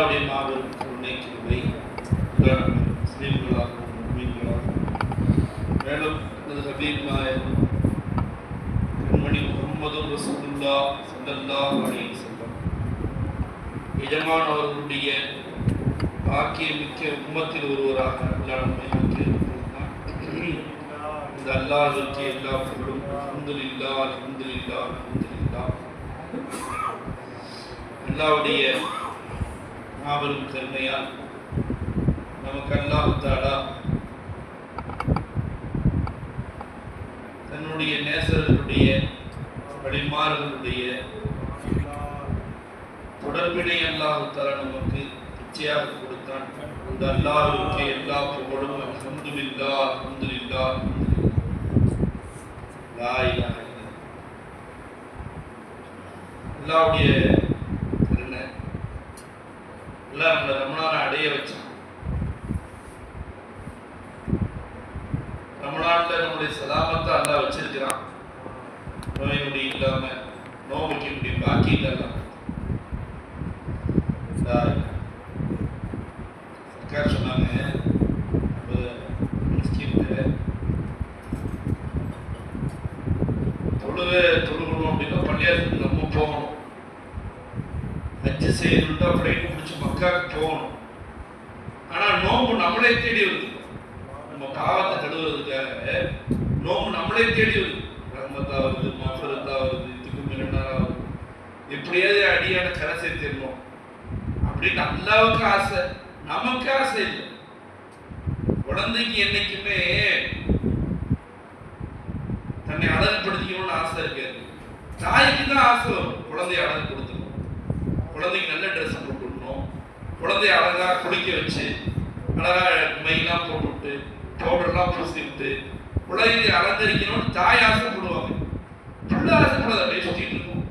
அல்லாஹ்வுடைய மாபெரும் கருணை கிருபை முஸ்லிம்களாகவும் முஃமின்களாகவும் மேலும் ஹபீப் நாயகம் கண்மணி முஹம்மது ரசூலுல்லாஹ் ஸல்லல்லாஹு அலைஹி வஸல்லம் எஜமான் அவர்களுடைய பாக்கியமிக்க உம்மத்தில் ஒருவராக அல்லாஹ் நம்மை ஆக்கியிருக்கிறார். இந்த அல்லாஹ்வுக்கு எல்லா புகழும். அல்ஹம்துலில்லாஹ் அல்ஹம்துலில்லாஹ் அல்ஹம்துலில்லாஹ். அல்லாஹ்வுடைய மாபெரும் கருணையால் நமக்கு அல்லாஹ் தஆலா தன்னுடைய நேசர்களுடைய வழிமார்களுடைய தொடர்பினை அல்லாஹ் தஆலா நமக்கு இச்சையாக கொடுத்தான். அந்த அல்லாஹ்வுக்கு எல்லா புகழும். அல்ஹம்துலில்லாஹ் அல்ஹம்துலில்லாஹ் லா இலாஹ இல்லல்லாஹ். அல்லாஹ்வுடைய கருணை அல்லாஹ் நம்மளை ரமலானை அடைய வச்சான். ரமலான்ல நம்முடைய சலாமத்தை அல்லாஹ் வச்சிருக்கிறான். நோய் நொடி இல்லாம நோய்க்கு முடிய பாக்கி இல்லலாம். சர்க்கார் சொன்னாங்க தொழுகணும் அப்படின்னா பள்ளியாசத்துக்கு நம்ம போகணும். ஹஜ்ஜு செய்யணும்னா ஃப்ளைட் பிடிச்சி மக்காவுக்கு போகணும். ஆனா நோம்பு நம்மளே தேடி வருது. நம்ம பாவத்தை கழுவுறதுக்காக நோம்பு நம்மளே தேடி வருது. ரஹ்மத்தா வருது, மஃபிரத்தா வருது, இதுக்கு மிரண்டாரா வருது. எப்படியாவது அடியான கரை சேர்த்திடணும் அப்படின்னு அல்லாவுக்கு ஆசை, நமக்கு ஆசை இல்லை. குழந்தைக்கு என்னைக்குமே தன்னை அழகுபடுத்திக்கணும்னு ஆசை இருக்காது. தாய்க்கு தான் ஆசை வரும் குழந்தைய அழகு கொடுத்துக்கணும், குழந்தைக்கு நல்ல ட்ரெஸ் போட்டு விடணும், குழந்தைய அழகா குளிக்க வச்சு அழகா மையெல்லாம் போட்டு விட்டு பவுடர்லாம் பூசி விட்டு குழந்தைய அலங்கரிக்கணும்னு தாய் ஆசைப்படுவாங்க. பிள்ளை ஆசைப்படாத அப்படியே சுற்றிட்டு இருக்கும்.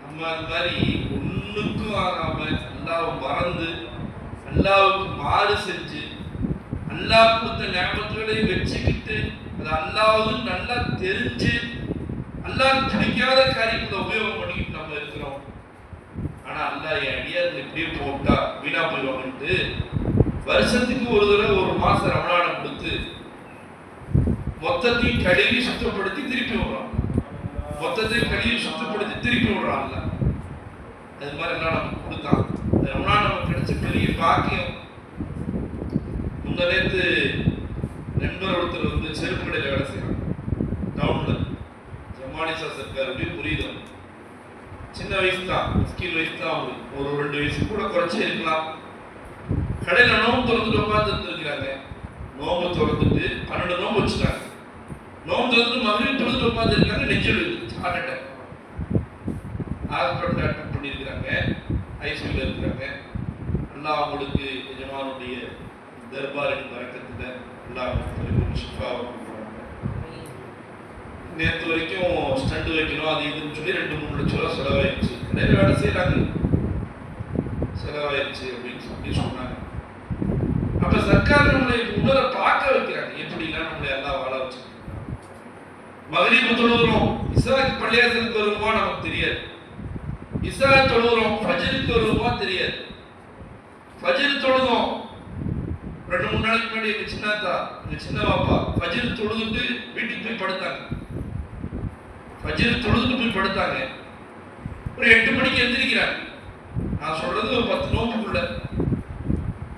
நம்ம அது மாதிரி ஒன்றுக்கும் ஆகாம அல்லாவை மறந்து அல்லாவுக்கு மாறு செஞ்சு அல்லாஹ் கொடுத்த ஞாபகங்களை வச்சுக்கிட்டு அது அல்லாஹ்வுன்னு நல்லா தெரிஞ்சு அல்லாஹ் பிடிக்காத காரியங்களை உபயோகம் பண்ணிக்கிட்டு நம்ம இருக்கிறோம். ஆனா அல்லாஹ் என் அடியார்கள் இப்படியே போட்டா வீணா போயிடுவாங்கன்ட்டு வருஷத்துக்கு ஒரு தடவை ஒரு மாசம் ரமலானை கொடுத்து மொத்தத்தையும் கழுவி சுத்தப்படுத்தி திருப்பி விடுறான். மொத்தத்தையும் கழுவி சுத்தப்படுத்தி திருப்பி விடுறான்ல. அது மாதிரி எல்லாம் நமக்கு கொடுத்தான். ரமலான் நமக்கு கிடைச்ச பெரிய பாக்கியம். முன்னலேருந்து நண்பர் ஒருத்தர் வந்து செருப்பு கடையில் வேலை செய்யறாங்க டவுன்ல. ஜமானிசா சர்க்காருடைய புரியுது. சின்ன வயசு தான், ஸ்கில் வயசு தான். அவங்களுக்கு ஒரு 2 வயசு கூட குறைச்சி இருக்கலாம். கடையில நோம்பு திறந்துட்டு உட்கார்ந்து இருக்கிறாங்க. நோம்பு திறந்துட்டு 12 நோம்பு வச்சுட்டாங்க. நோம்பு திறந்துட்டு மகளிர் திறந்துட்டு உட்கார்ந்து இருக்காங்க. நெஞ்சில் ஹார்ட் அட்டாக். ஹாஸ்பிட்டல் அட்மிட் பண்ணியிருக்கிறாங்க. ஐசியூல இருக்கிறாங்க. அல்லாஹ் அவங்களுக்கு எஜமானுடைய தர்பாரின் வழக்கத்துல அல்லாஹ் ஷிஃபாவை கொடுக்குறாங்க. நேற்று வரைக்கும் ஸ்டண்ட் வைக்கணும் அது இதுன்னு சொல்லி 2-3 லட்சம் ரூபா செலவாயிடுச்சு. நிறைய வேலை செய்யறாங்க, செலவாயிடுச்சு அப்படின்னு சொல்லி சொன்னாங்க. அப்ப சர்க்கார் நம்மளை உணர பார்க்க வைக்கிறாங்க. எப்படிலாம் நம்மளை எல்லாம் வாழ வச்சு மகரீபு தொழுகிறோம், இஸ்ராக்கு பள்ளியாசலுக்கு வருமா நமக்கு தெரியாது. இஸ்ரா தொழுகிறோம், ஃபஜ்ருக்கு வருமா தெரியாது. ஃபஜ்ர் தொழுதோம் 2-3 நாளைக்கு முன்னாடி எங்க சின்னத்தா எங்க சின்ன பாப்பா ஃபஜ்ர் தொழுதுட்டு வீட்டுக்கு போய் படுத்தாங்க. ஃபஜ்ர் தொழுதுட்டு போய் படுத்தாங்க. ஒரு 8 மணிக்கு எந்திரிக்கிறாங்க. நான் சொல்றது ஒரு 10 நோம்புக்குள்ள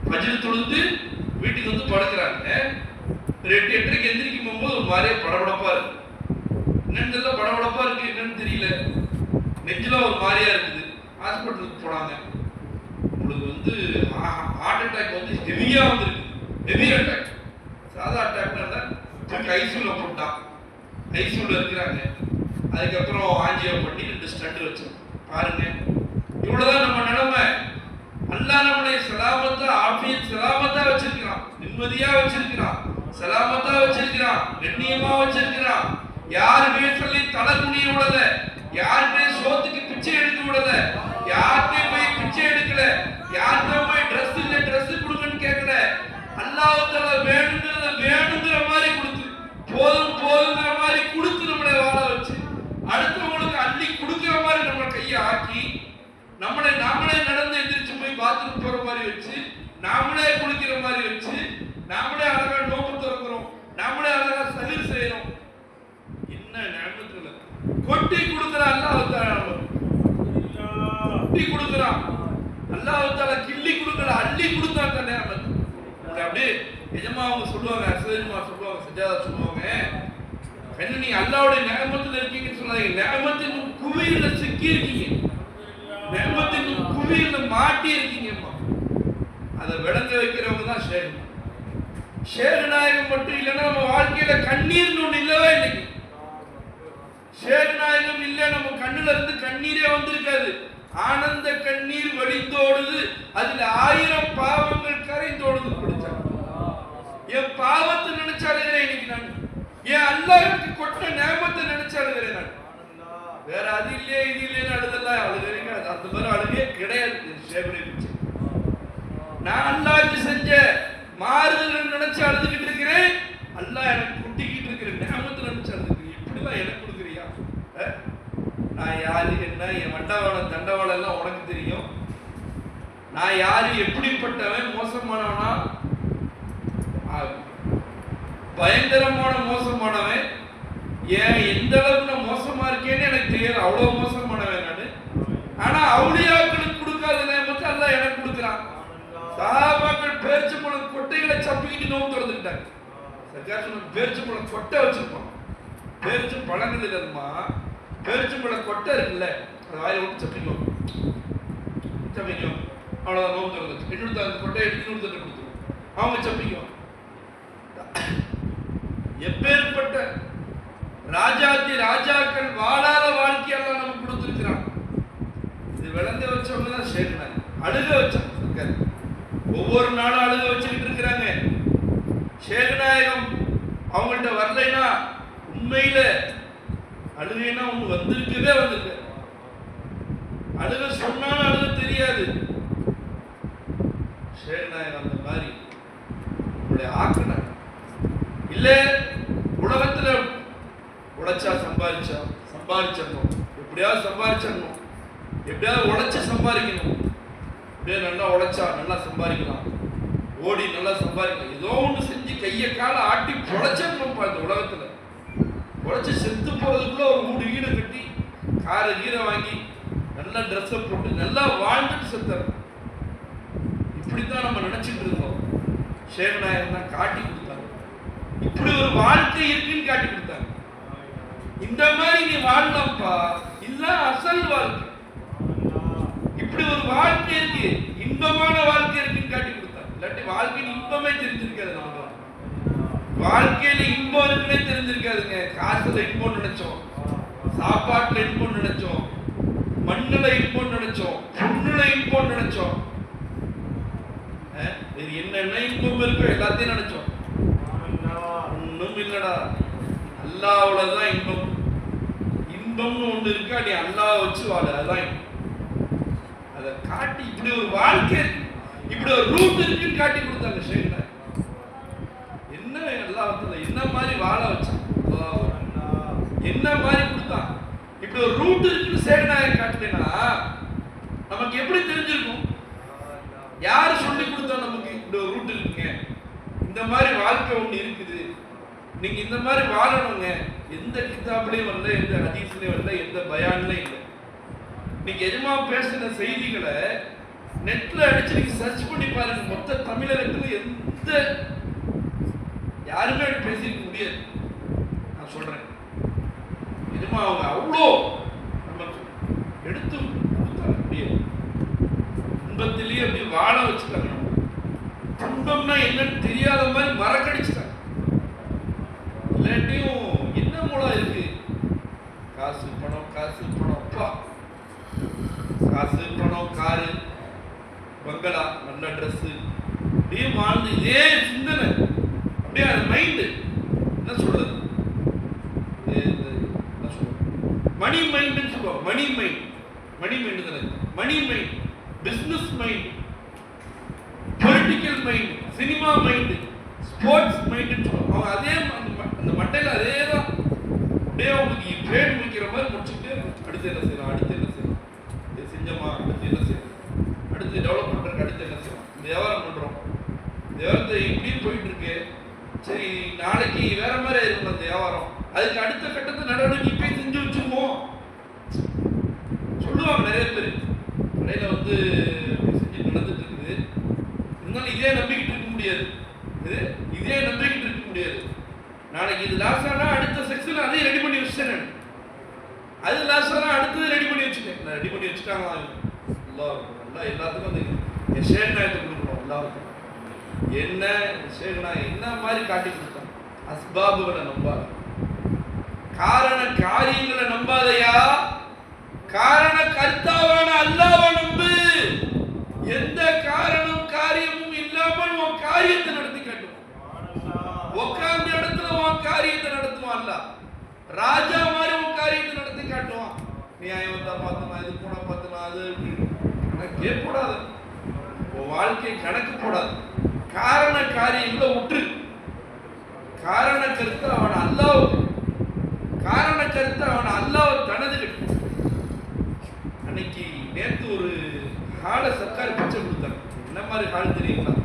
ஃபஜ்ர் தொழுது வீட்டுக்கு வந்து படுக்கிறாங்க. ஒரு 8-8:30 எந்திரிக்கும் போகும்போது ஒரு மாதிரியே படபடப்பா இருக்கு. என்னன்னு தெரியல, படபடப்பா இருக்கு, என்னன்னு தெரியல, நெஞ்சில ஒரு மாதிரியா இருக்குது. ஹாஸ்பிட்டலுக்கு போனாங்க. உங்களுக்கு வந்து ஹார்ட் அட்டாக் வந்து ஹெவியா வந்துருக்கு. ஹெவி அட்டாக், சாதா அட்டாக்னா ஐசியூல போட்டான். ஐசியூல இருக்கிறாங்க. அதுக்கப்புறம் ஆஞ்சியோ பண்ணி 2 ஸ்டண்ட் வச்சோம். பாருங்க, இவ்வளவுதான் நம்ம நிலைமை. அல்லாஹ் நம்மளை சலாமத்தா ஆஃபியத் சலாமத்தா வச்சிருக்கிறான், நிம்மதியா வச்சிருக்கிறான், சலாமத்தா வச்சிருக்கிறான், கண்ணியமா வச்சிருக்கிறான். யாருமே சொல்லி தலை குனிய விடல, யாருமே சோத்துக்கு பிச்சை எடுக்க விடல, யாருமே போய் பிச்சை எடுக்கல, யாருமே போய் ட்ரெஸ் இல்ல ட்ரெஸ் கொடுங்கன்னு கேட்கல. அல்லாஹ் தஆலா வேணுங்கிற மாதிரி கொடுத்து, போதும் போதுங்கிற மாதிரி கொடுத்து நம்மளை வாழ வச்சு அடுத்தவங்களுக்கு அள்ளி கொடுக்கிற மாதிரி நம்ம கையை ஆக்கி நம்மளை நாமளே நாமளே அழகா நோம்பு திறக்கிறோம், நாமளே அழகா சகிர் செய்யறோம். என்ன நியமத்துல கொட்டி கொடுக்கிறான் அல்லாஹ் தஆலா, கொட்டி கொடுக்கிறான் அல்லாஹ் தஆலா, கிள்ளி கொடுக்கல, அள்ளி கொடுத்தான் அந்த நியமத். அப்படியே எஜமா அவங்க சொல்லுவாங்க, அசேஜமா சொல்லுவாங்க, சஜாதா சொல்லுவாங்க, என்ன நீங்க அல்லாஹ்வுடைய நியமத்துல இருக்கீங்கன்னு சொல்லாதீங்க, நியமத்தின் குவியல்ல சிக்கி இருக்கீங்க, நியமத்தின் குவியல்ல மாட்டி இருக்கீங்கம்மா. அதை விளங்க வைக்கிறவங்க தான் ஷேக். ஷேக் நாயகம் மட்டும் இல்லைன்னா நம்ம வாழ்க்கையில கண்ணீர்னு ஒண்ணு இல்லவே இல்லை. ஷேக் நாயகம் இல்லை, நம்ம கண்ணுல இருந்து கண்ணீரே வந்திருக்காது. ஆனந்த கண்ணீர் வடிந்தோடுது, அதுல 1000 பாவங்கள் கரைந்தோடுது. படிச்சாங்க என் பாவத்தை நினைச்சாலுகிறேன் இன்னைக்கு நான், என் அல்லாஹ்வுக்கு கொட்ட நியமத்தை நினைச்சாலுகிறேன் நான். வேற அது இல்லையே இது இல்லைன்னு அழுதெல்லாம் அழுகிறீங்க, அந்த மாதிரி அழுகையே கிடையாது. நான் அல்லாஹ்வுக்கு செஞ்ச மாறுதல் நினைச்சு அழுதுகிட்டு இருக்கிறேன், அல்லாஹ் எனக்கு குட்டிக்கிட்டு இருக்கிறேன், நியமத்தை நினைச்சு அழுதுக்கிறேன். இப்படிலாம் எனக்கு கொடுக்குறியா? நான் யாரு, என்ன என் மண்டவாளம் தண்டவாளம் எல்லாம் உனக்கு தெரியும். நான் யாரு, எப்படிப்பட்டவன், மோசமானவனா, பயங்கரமான மோசமானவன், ஏன் எந்த அளவுக்கு நான் மோசமா இருக்கேன்னு எனக்கு தெரியாது, அவ்வளவு மோசமானவன் நானு. ஆனா அவுலியாக்களுக்கு கொடுக்காத நேமத்தை அல்லாஹ் எனக்கு கொடுக்குறான். சஹாபாக்கள் பேரிச்சம்பழம் கொட்டைகளை சப்பிக்கிட்டு நோம்பு திறந்துக்கிட்டாங்க. சர்க்கார் சொன்ன பேரிச்சம்பழம் கொட்டை வச்சிருப்பான், பேரிச்சம் பழங்கள் இல்லைம்மா, பேரிச்சம்பழம் கொட்டை இருக்குல்ல, அது வாயில விட்டு சப்பிக்கும், அவ்வளவுதான் நோம்பு திறந்துச்சு. இன்னொருத்த அந்த கொட்டையை எடுத்து இன்னொருத்த கொடுத்துருவோம், அவங்க சப்பிக்கும். எப்பேற்பட்ட ராஜாத்தி ராஜாக்கள் வாழாத வாழ்க்கையெல்லாம் நமக்கு கொடுத்திருக்கிறான். இது விளங்க வச்சவங்க தான் ஷேக் நாயகம், அழுக வச்சாங்க. ஒவ்வொரு நாளும் அழுக வச்சுக்கிட்டு இருக்கிறாங்க. ஷேக் நாயகம் அவங்கள்ட்ட வரலைன்னா உண்மையில அழுகைன்னா ஒண்ணு வந்திருக்கவே வந்திருக்கு. அழுக சொன்னாலும் அழுக தெரியாது. ஷேக் நாயகம் அந்த மாதிரி ஆக்கினாங்க. இல்ல உலகத்துல உழைச்சா சம்பாதிச்சிடணும், எப்படியாவது சம்பாதிச்சிடணும், எப்படியாவது உழைச்சு சம்பாதிக்கணும், அப்படியே நல்லா உழைச்சா நல்லா சம்பாதிக்கலாம், ஓடி நல்லா சம்பாதிக்கலாம், ஏதோ ஒன்று செஞ்சு கையை காலை ஆட்டி பொழைச்சிடணும். இந்த உலகத்துல உழைச்சி செத்து போறதுக்குள்ள ஒரு 3 வீடு கட்டி காரை கீரை வாங்கி நல்லா ட்ரெஸ்ஸை போட்டு நல்லா வாழ்ந்துட்டு செத்தார். இப்படித்தான் நம்ம நினைச்சிட்டு இருக்கோம். ஷேக் நாயகம் தான் காட்டி கொடுத்தாங்க, இப்படி ஒரு வாழ்க்கை இருக்குன்னு காட்டி கொடுத்தாங்க. இந்த மாதிரி நீ வாழலாம்ப்பா, இதுதான் அசல் வாழ்க்கை. இப்படி ஒரு வாழ்க்கை இருக்கு, இன்பமான வாழ்க்கை இருக்குன்னு காட்டி கொடுத்தாங்க. இல்லாட்டி வாழ்க்கையில் இன்பமே தெரிஞ்சிருக்காது. நம்ம வாழ்க்கையில இன்பம் இருக்குன்னே தெரிஞ்சிருக்காதுங்க. காசுல இன்பம் நினைச்சோம், சாப்பாட்டுல இன்பம் நினைச்சோம், மண்ணுல இன்பம் நினைச்சோம், பொண்ணுல இன்பம் நினைச்சோம், வேறு என்னென்ன இன்பம் இருக்கோ எல்லாத்தையும் நினைச்சோம். ஒண்ணும் இல்லடா, அல்லாஹ்வுலதான் இன்பம். இன்பம்னு ஒண்ணு இருக்கா, நீ அல்லாஹ் வச்சு வாழ, அதுதான் அதை காட்டி இப்படி ஒரு வாழ்க்கை, இப்படி ஒரு ரூட் இருக்குன்னு காட்டி கொடுத்தாங்க ஷேக் நாயகம். என்ன அல்லாஹ்வுல என்ன மாதிரி வாழ வச்சான், என்ன மாதிரி கொடுத்தான், இப்படி ஒரு ரூட் இருக்குன்னு ஷேக் நாயகம் காட்டலைன்னா நமக்கு எப்படி தெரிஞ்சிருக்கும்? யாரு சொல்லி கொடுத்தா நமக்கு இப்படி ஒரு ரூட் இருக்குங்க, இந்த மாதிரி வாழ்க்கை ஒண்ணு இருக்குது, நீங்க இந்த மாதிரி வாழணுங்க? எந்த கிதாப்லயும் வரல, எந்த ஹதீஸ்லயும் வரல, எந்த பயான்லயும் இல்லை. நீங்க எஜமா பேசின செய்திகளை நெட்ல அடிச்சு நீங்க சர்ச் பண்ணி பாருங்க. மொத்த தமிழகத்துல எந்த யாருமே பேசிக்க முடியாது. நான் சொல்றேன், எஜமா அவங்க அவ்வளோ நமக்கு எடுத்து கொடுத்தாங்க. அப்படியே துன்பத்திலேயே அப்படி வாழ வச்சுட்டாங்க. துன்பம்னா என்னன்னு தெரியாத மாதிரி மறக்கடிச்சுட்டாங்க. இல்லாட்டியும் என்ன மூலம் இருக்கு, காசு பணம், அப்பா, காசு பணம், காரு, பங்களா, நல்ல ட்ரெஸ், அப்படியே வாழ்ந்து இதே சிந்தனை, அப்படியே அது மைண்டு என்ன சொல்றது, மணி மைண்டுன்னு சொல்லுவோம். மணி மைண்டு தானே, money mind, business mind, political mind, cinema mind, sports mind சொல்லுவோம். அவங்க அதே அந்த மட்டையில் அதே தான் அப்படியே உங்களுக்கு ட்ரேட் முடிக்கிற மாதிரி முடிச்சுட்டு அடுத்து என்ன செய்யலாம், அடுத்து என்ன செய்யலாம், இது செஞ்சோமா, அடுத்து என்ன செய்யலாம், அடுத்து டெவலப் பண்ணுறதுக்கு அடுத்து என்ன செய்யலாம், இந்த வியாபாரம் பண்ணுறோம், இந்த வியாபாரத்தை இப்படியே போயிட்டு இருக்கு, சரி நாளைக்கு வேற மாதிரி இருக்கும் அந்த வியாபாரம், அதுக்கு அடுத்த கட்டத்தை நடவடிக்கை இப்பயே செஞ்சு வச்சுக்குவோம் சொல்லுவாங்க நிறைய பேர். கடையில வந்து செஞ்சு நடந்துட்டு இருக்குது, இருந்தாலும் இதே நம்பிக்கிட்டு இருக்க முடியாது, இதே நம்பிக்கிட்டு இருக்க முடியாது. நாளைக்கு இது லாஸ் ஆனா அடுத்த செக்ஷன் அதையும் ரெடி பண்ணி வச்சுட்டேன், அது லாஸ் ஆனா அடுத்தது ரெடி பண்ணி வச்சுட்டேன். ரெடி பண்ணி வச்சுட்டாங்க நல்லா எல்லாத்துக்கும் அந்த ஷேர்நாயத்தை கொடுக்கணும். எல்லாருக்கும் என்ன ஷேர்நாய் என்ன மாதிரி காட்டி கொடுத்தான், அஸ்பாபுகளை நம்பாத, காரண காரியங்களை நம்பாதையா, காரண கர்த்தாவான அல்லாஹ்வை நம்பு. எந்த காரணம் காரியமும் இல்லாமல் உன் காரியத்தை நடத்தி காட்டுவான். உட்கார்ந்த இடத்துல உன் காரியத்தை நடத்துவான் அல்லாஹ். ராஜா மாதிரி உன் காரியத்தை நடத்தி காட்டுவான். நியாயம் வந்தா பார்த்தனா, இது போனா பார்த்தனா, அது கணக்கே போடாது, உன் வாழ்க்கை கணக்கு போடாது. காரண காரியங்களை விட்டு காரண கருத்து அவன் அல்லாஹ், காரண கருத்து அவன் அல்லாஹ் தனது. அன்னைக்கு நேற்று ஒரு ஹாலை சர்க்கார் பிச்சை கொடுத்தாங்க. என்ன மாதிரி ஹால் தெரியுங்களா?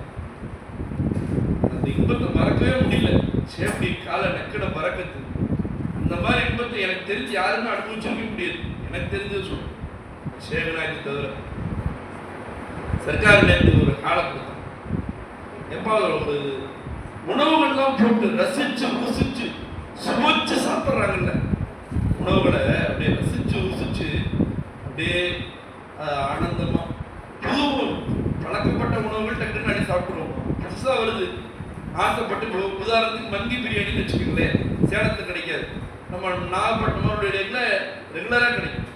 அந்த இன்பத்தை மறக்கவே முடியல. சேஃப்டி காலை நெக்கட மறக்கத்து, அந்த மாதிரி இன்பத்தை எனக்கு தெரிஞ்சு யாருமே அனுபவிச்சிருக்க முடியாது. எனக்கு தெரிஞ்சது சொல்றேன், சேகநாயத்தை தவிர. சர்க்கார் நேற்று ஒரு ஹாலை கொடுத்தாங்க. எப்பா ஒரு உணவுகள்லாம் போட்டு ரசிச்சு ருசிச்சு சுமச்சு சாப்பிட்றாங்கல்ல, உணவுகளை அப்படியே ரசிச்சு ருசிச்சு அப்படியே ஆனந்தமா, புது பழக்கப்பட்ட உணவுகள் டக்குன்னு அடி சாப்பிடுவோம், புதுசா வருது ஆசைப்பட்டு. உதாரணத்துக்கு மந்தி பிரியாணின்னு வச்சுக்கோங்களேன், சேலத்தில் கிடைக்காது, நம்ம நாகப்பட்டினம் ரெகுலராக கிடைக்கும்.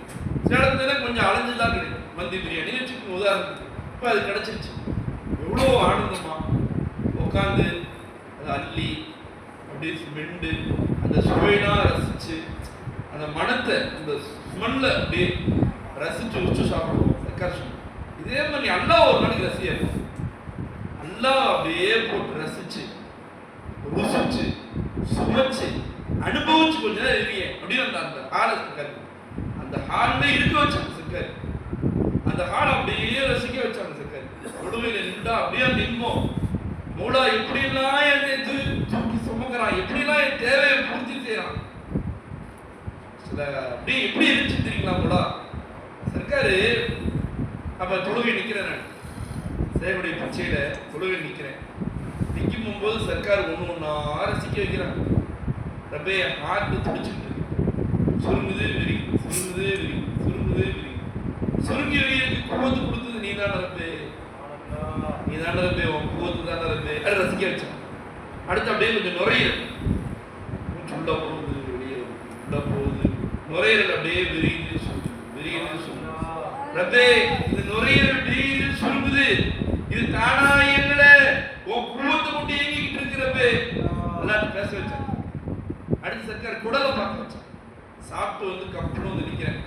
சேலத்துல கொஞ்சம் அலைஞ்சுதான் கிடைக்கும் மந்தி பிரியாணி வச்சுக்கோங்க உதாரணத்துக்கு. இப்போ அது கிடைச்சிருச்சு, எவ்வளோ ஆனந்தமா உட்காந்து அதை அள்ளி அப்படியே மெண்டு அந்த சுவையெல்லாம் ரசிச்சு, அந்த மனத்தை அந்த ஸ்மெல்ல அப்படியே ரசிச்சு உச்சு சாப்பிடுவோம். இதே மாதிரி அல்லாஹ் ஒரு நாளைக்கு ரசியா இருக்கும். அல்லாஹ் அப்படியே போட்டு ரசிச்சு ருசிச்சு சுமச்சு அனுபவிச்சு கொஞ்ச நேரம் இருக்கீங்க அப்படின்னு அந்த ஹாலை சர்க்கார், அந்த ஹால்ல இருக்க வச்சாங்க சர்க்கார். அந்த ஹாலை அப்படியே ரசிக்க வச்சாங்க சர்க்கார். கொடுமையில நின்றா அப்படியே நிற்போம். மூலா எப்படிலாம் என்னை தூக்கி சுமக்கிறான், எப்படிலாம் என் தேவையை பூர்த்தி செய்யறான். சில அப்படி எப்படி இருந்துச்சு தெரியுங்களா மூலா சர்க்காரு. அப்ப தொழுகை நிக்கிறேன், நான் சேவடைய பச்சையில தொழுகை நிக்கிறேன். நிற்கும் போது சர்க்கார் ஒண்ணு ஒன்னா ரசிக்க வைக்கிறான். ரப்பே ஹார்ட் துடிச்சுட்டு சுருங்குது விரி, சுருங்குது விரி, சுருங்குது விரி. சுருங்கி விரியதுக்கு குவத்து கொடுத்தது நீ தான் ரப்பே, நீ தான் ரப்பே, உன் குவத்து தான் ரப்பே. அது ரசிக்க வச்சான். அடுத்து அப்படியே கொஞ்சம் நுரையீரல் உள்ள போகுது, வெளியே உள்ள போகுது, நுரையீரல் அப்படியே விரியுது விரியுது சொல்லுது. ரப்பே இந்த நுரையீரல் விரியுது சுருங்குது, இது தானா எங்கட உன் குவத்தை கொண்டு இயங்கிக்கிட்டு இருக்கிறப்பே எல்லாம் பேச வச்சான். அடுத்து சர்க்கார் குடலை பார்க்க வச்சான். சாப்பிட்டு வந்து கப்புன்னு வந்து நிற்கிறேன்.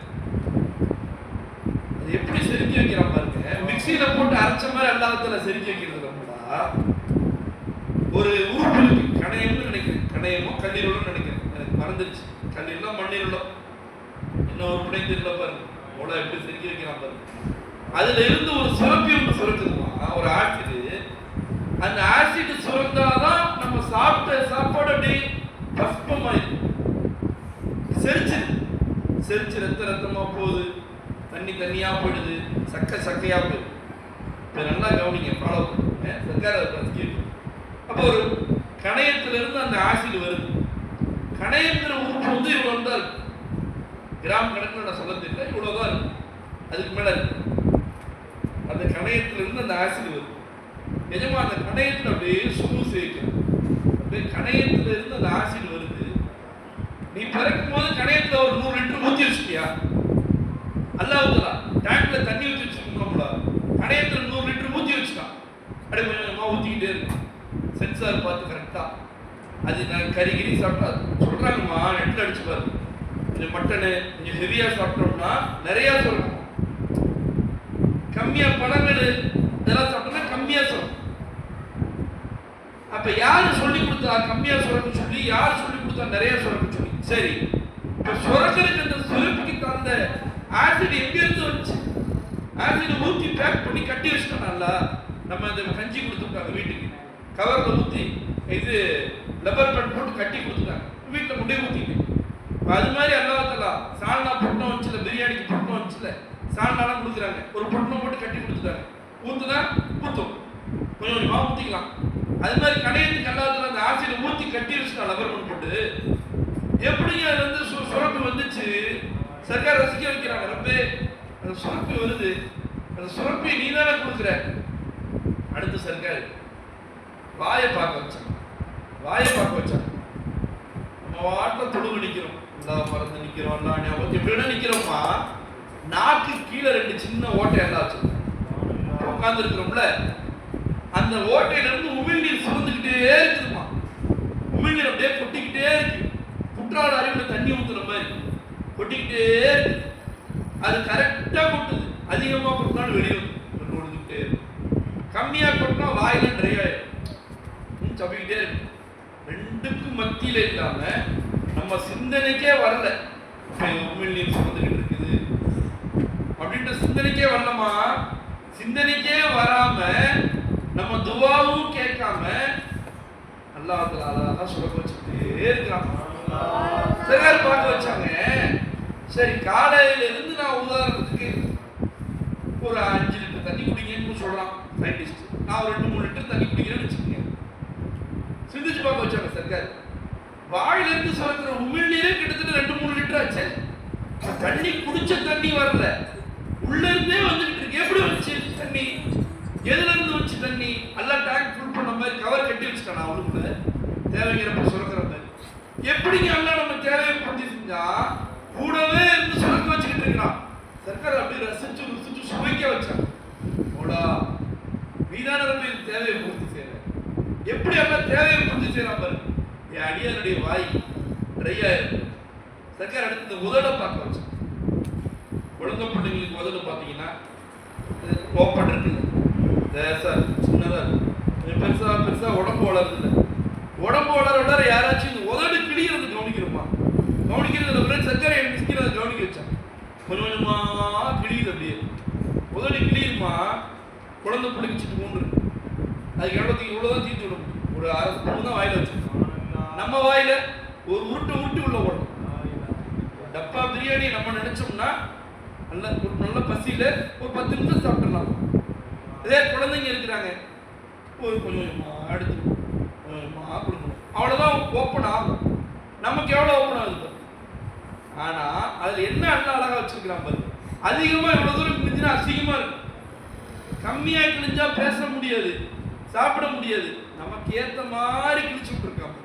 அது எப்படி செருக்கி வைக்கிறான் பாருங்க, மிக்சியில போட்டு அரைச்ச மாதிரி எல்லாத்துல செருக்கி வைக்கிறது. ஒரு உறுப்பு இருக்கு, கணையம்னு நினைக்கிறேன், கணையமோ கல்லீரலும் நினைக்கிறேன், எனக்கு மறந்துருச்சு. கல்லீரலும் மண்ணீரலும் என்ன ஒரு புடை தெரியல பாருங்க, உடலை எப்படி செருக்கி வைக்கிறான் பாருங்க. அதுல இருந்து ஒரு சுரப்பி ஒன்று சுரக்குதுமா, ஒரு ஆசிட். அந்த ஆசிட் சுரந்தாதான் நம்ம சாப்பிட்ட சாப்பாடு அப்படியே பஸ்பமாயிருக்கு, செரிச்சு ரத்த ரத்தமா போகுது, தண்ணி தண்ணியா போயிடுது, சக்கையா போயிடுது. இப்ப நல்லா கவனிங்க, ஃபாலோ பண்ணுங்க. சர்க்கார் அப்போ ஒரு கணையத்திலிருந்து அந்த ஆசிட் வருது. கணையங்கிற உறுப்பு வந்து இவ்வளவு தான் இருக்கு, கிராம் கணக்கில் நான் சொல்ல தெரியல, இவ்வளவுதான் இருக்கு, அதுக்கு மேல இருக்கு. அந்த கணையத்திலிருந்து அந்த ஆசிட் வருது. நிஜமா அந்த கணையத்தில் அப்படியே சுமு சேர்க்கணும். அப்படியே கணையத்துல இருந்து அந்த ஆசிட் வருது. நீ பிறக்கும் போது கணையத்துல ஒரு 100 லிட்டர் ஊத்தி வச்சுட்டியா, அல்லாஹ் தஆலா டேங்க்ல தண்ணி ஊத்தி வச்சிருக்கோம்ல, கணையத்துல 100 லிட்டர் ஊத்தி வச்சுட்டான். அப்படியே கொஞ்சமா ஊத்திக்கிட்டே இருக்கு, சென்சார் பார்த்து கரெக்டா. அது நான் கறி சாப்பிட்டா சொல்றாங்கம்மா, நெட்ல அடிச்சு பாரு, கொஞ்சம் மட்டனு கொஞ்சம் ஹெவியா சாப்பிட்டோம்னா நிறைய சொல்லணும், கம்மியா பழங்கள் இதெல்லாம் சாப்பிட்டோம்னா கம்மியா சொல்லணும். அப்ப யாரு சொல்லி கொடுத்தா கம்மியா சுரக்க சொல்லி, யாரு சொல்லி கொடுத்தா நிறைய சுரக்க சொல்லி? சரி, இப்ப சுரக்கிறதுக்கு அந்த சுரப்பிக்கு தந்த ஆசிட் எங்க இருந்து வந்துச்சு? ஆசிட் ஊத்தி பேக் பண்ணி கட்டி வச்சுட்டோம்ல, நம்ம அந்த கஞ்சி கொடுத்துட்டாங்க வீட்டுக்கு, கவர்ல ஊற்றி இது லெபர் பேண்ட் போட்டு கட்டி கொடுத்துட்டாங்க, வீட்டில் கொண்டே ஊற்றிட்டு. அது மாதிரி அல்லாஹ் சால்னா பொட்டணம் வச்சுல, பிரியாணிக்கு பொட்டணம் வச்சுல சால்னாலாம் கொடுக்குறாங்க, ஒரு பொட்டணம் போட்டு கட்டி கொடுத்துட்டாங்க. ஊற்றுனா ஊற்றும், கொஞ்சம் கொஞ்சமாக ஊற்றிக்கலாம். அது மாதிரி கடையத்துக்கு அல்லாஹ் அந்த ஆசையில் ஊற்றி கட்டி வச்சுட்டான் லெபர் பேண்ட் போட்டு. எப்படிங்க அது வந்து சுரப்பி வந்துச்சு, சர்க்கார் ரசிக்க வைக்கிறாங்க. ரப்பே அந்த சுரப்பி வருது, அந்த சுரப்பி நீ தானே கொடுக்குற. அடுத்து சர்க்கார் வாயை பார்க்க வச்சாங்க, வாயை பார்க்க வச்சாங்க. நம்ம வாட்டில் தொழுவு நிற்கிறோம், எல்லாம் மறந்து நிற்கிறோம், எல்லாம் ஞாபகம் எப்படின்னா நிற்கிறோமா, நாக்கு கீழே 2 சின்ன ஓட்டை எல்லாம் வச்சிருக்கோம். உட்கார்ந்து இருக்கிறோம்ல, அந்த ஓட்டையில இருந்து உமிழ்நீர் சுரந்துக்கிட்டே இருக்குதுமா. உமிழ்நீர் அப்படியே கொட்டிக்கிட்டே இருக்கு, குற்றால அருவியில் தண்ணி ஊத்துற மாதிரி கொட்டிக்கிட்டே இருக்கு. அது கரெக்டா கொட்டுது. அதிகமா கொட்டினாலும் வெளியே வந்துக்கிட்டே இருக்கு, கம்மியா கொட்டினா வாயில நிறைய சப்பிக்கிட்டே இருக்கு. ரெண்டுக்கும் மத்தியில இல்லாம நம்ம சிந்தனைக்கே வரல, உமிழ்நீர் சுமந்துக்கிட்டு இருக்குது அப்படின்ற சிந்தனைக்கே வரலமா. சிந்தனைக்கே வராம நம்ம துவாவும் கேட்காம அல்லாஹ் தஆலா சுரக்க வச்சுட்டே இருக்கிறான். சர்க்கார் பார்க்க வச்சாங்க. சரி, காலையில இருந்து நான் உதாரணத்துக்கு ஒரு 5 லிட்டர் தண்ணி குடிங்கன்னு சொல்றான் சயின்டிஸ்ட். நான் ஒரு 2-3 லிட்டர் தண்ணி குடிக்கிறேன்னு வச்சுக்கோங்க. சிந்திச்சு பார்க்க வச்சாங்க சர்க்கார். வாயில இருந்து சுரக்கிற உமிழ்நீரே கிட்டத்தட்ட 2-3 லிட்டர் ஆச்சு. தண்ணி குடிச்ச தண்ணி வரல, உள்ள இருந்தே வந்துகிட்டு இருக்கு. எப்படி வந்துச்சு தண்ணி, எதுல இருந்து வந்துச்சு தண்ணி? எல்லாம் டேங்க் ஃபுல் பண்ண மாதிரி கவர் கட்டி வச்சுட்டான் அவனுக்குள்ள, தேவைங்கிறப்ப சுரக்கிற மாதிரி. எப்படிங்க எல்லாம் நம்ம தேவையை பூர்த்தி செஞ்சா கூடவே இருந்து சுரக்க வச்சுக்கிட்டு இருக்கிறான். சர்க்கார் அப்படி ரசிச்சு ருசிச்சு சுவைக்க வச்சான். ஓடா நீதான ரொம்ப தேவையை பூர்த்தி செய்யற, எப்படி எல்லாம் தேவையை பூர்த்தி செய்யறான் பாரு. என் அடியாருடைய வாய் ட்ரை ஆயிருக்கு. சர்க்கார் அடுத்து இந்த உதட பார்க்க வச்சான். குழந்தை பிள்ளைங்களுக்கு உதடு பார்த்தீங்கன்னா ஓப்பன் இருக்குல்ல, சின்னதா இருக்கு, பெருசா பெருசா உடம்பு வளருது இல்லை. உடம்பு வளர யாராச்சும் இந்த உதடு கிளியறது கவனிக்கிறோமா? கவனிக்கிறது சர்க்கரை மிஸ்கின் அதை கவனிக்க வச்சான். கொஞ்சம் கொஞ்சமா கிளியுது, அப்படியே உதடு கிளியுமா. குழந்தை பிள்ளைச்சிட்டு மூன்று அதுக்கு இவ்வளவுதான் தீர்த்து விட முடியும். ஒரு 1/2 ஸ்பூன் தான் வாயில வச்சிருக்கோம். நம்ம வாயில ஒரு உருட்டு உள்ள போடணும். டப்பா பிரியாணி நம்ம நினைச்சோம்னா நல்ல பசியில ஒரு 10 நிமிஷம் சாப்பிடலாம். அதே குழந்தைங்க இருக்கிறாங்க, கொஞ்சம் கொஞ்சமா அடுத்து கொஞ்சமா கொடுக்கணும், அவ்வளவுதான் ஓப்பன் ஆகும். நமக்கு எவ்வளவு ஓப்பன் ஆகுது. ஆனா அதுல என்ன அழகா வச்சிருக்கிறான் பாரு. அதிகமா எவ்வளவு தூரம் கிழிஞ்சினா அசிங்கமா இருக்கு, கம்மியா கிழிஞ்சா பேச முடியாது, சாப்பிட முடியாது. நமக்கு ஏத்த மாதிரி கிழிச்சு விட்டுருக்கான்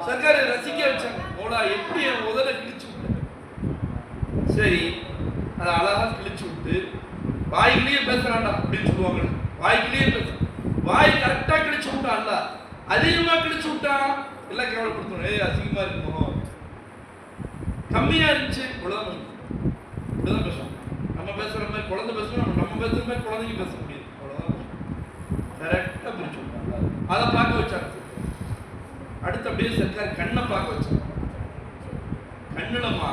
சர்க்கார். ரசிக்க வச்சாங்க. ஓடா எப்படி என் உதட கிழிச்சு விட்ட. சரி, அதை அழகா கிழிச்சு விட்டு வாய்க்கிலேயே பேசுறான்டா அப்படின்னு சொல்லுவாங்க. வாய்க்கிலேயே பேச, வாய் கரெக்டா கிழிச்சு விட்டான். அல்ல அதிகமா கிழிச்சு விட்டான், எல்லாம் கேவலப்படுத்தணும். அசிங்கமா இருக்கும், கம்மியா இருந்துச்சு இவ்வளவுதான் இப்படிதான் பேசுவோம். நம்ம பேசுற மாதிரி குழந்தை பேசணும், நம்ம பேசுற மாதிரி குழந்தைங்க பேச முடியாது. அவ்வளவுதான் கரெக்டா பிரிச்சு விட்டாங்க. அதை பார்க்க வச்சாங்க. அடுத்து அப்படியே சர்க்கார் கண்ணை பார்க்க வச்சாங்க. கண்ணுலமா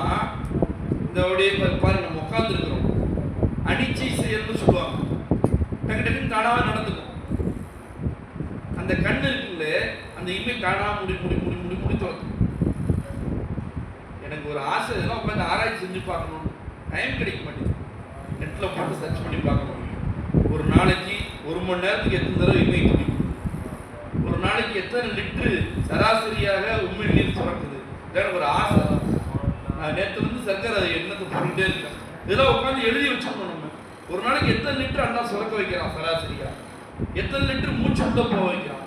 இந்த பாருங்க, நம்ம உட்கார்ந்து இருக்கிறோம், அடிச்சு செயல்னு சொல்லுவாங்க. டக்கு டக்குன்னு தானாவா நடந்துக்கும். அந்த கண்ணு இருக்குல்ல, அந்த இமை தானா முடி முடி முடி முடி முடி துறக்கும். எனக்கு ஒரு ஆசை, இதெல்லாம் உட்காந்து ஆராய்ச்சி செஞ்சு பார்க்கணும், டைம் கிடைக்க மாட்டேங்குது. நெட்ல போட்டு சர்ச் பண்ணி பார்க்கணும். ஒரு நாளைக்கு 1 மணி நேரத்துக்கு எத்தனை தடவை இமை துடிக்கும், ஒரு நாளைக்கு எத்தனை லிட்டரு சராசரியாக உமிழ்நீர் சுரக்குது. எனக்கு ஒரு ஆசை. நான் நேற்று வந்து சர்க்கார் அதை எண்ணத்தை போட்டுட்டே இருக்கேன். இதெல்லாம் உட்காந்து எழுதி வச்சுக்கணும். நம்ம ஒரு நாளைக்கு எத்தனை லிட்டர் அண்ணா சுரக்க வைக்கிறான் சராசரியா, எத்தனை லிட்டர் மூச்சு உள்ள போக வைக்கிறான்.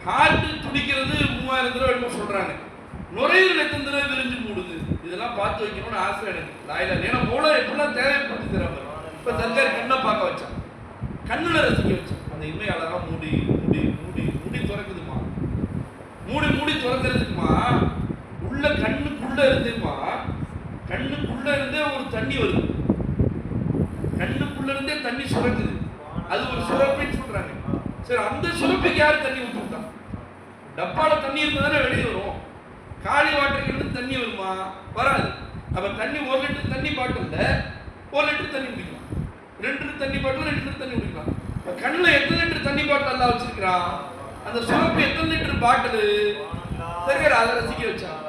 ஹார்ட் துடிக்கிறது 3000 தடவை என்னமோ சொல்றாங்க. நுரையீரல் எத்தனை தடவை விரிஞ்சு மூடுது. இதெல்லாம் பார்த்து வைக்கணும்னு ஆசை எனக்கு. லாயில ஏன்னா மூளை எப்படிலாம் தேவைப்படுத்தி தராங்க. இப்ப சர்க்கார் கண்ணை பார்க்க வச்சான், கண்ணுல ரசிக்க வச்சான். அந்த இமை அழகா மூடி மூடி மூடி மூடி துறக்குதுமா. மூடி மூடி துறக்கிறதுக்குமா உள்ள கண்ணுக்குள்ள இருந்தேமா, கண்ணுக்குள்ள இருந்தே ஒரு தண்ணி வருது, கண்ணுக்குள்ள இருந்தே தண்ணி சுரக்குது. அது ஒரு சுரப்பின்னு சொல்றாங்க. சரி, அந்த சுரப்பிக்கு யார் தண்ணி ஊற்றுட்டான்? டப்பால தண்ணி இருந்தாதானே வெளியே வரும். காலி வாட்டருக்கு இருந்து தண்ணி வருமா? வராது. அப்ப தண்ணி 1 லிட்டர் தண்ணி பாட்டில் 1 லிட்டர் தண்ணி குடிக்கலாம், 2 லிட்டர் தண்ணி பாட்டில் 2 லிட்டர் தண்ணி குடிக்கலாம். கண்ணுல எத்தனை லிட்டர் தண்ணி பாட்டில் எல்லாம் வச்சிருக்கிறான்? அந்த சுரப்பு எத்தனை லிட்டர் பாட்டில் சரி அதை ரசிக்க வச்சான்.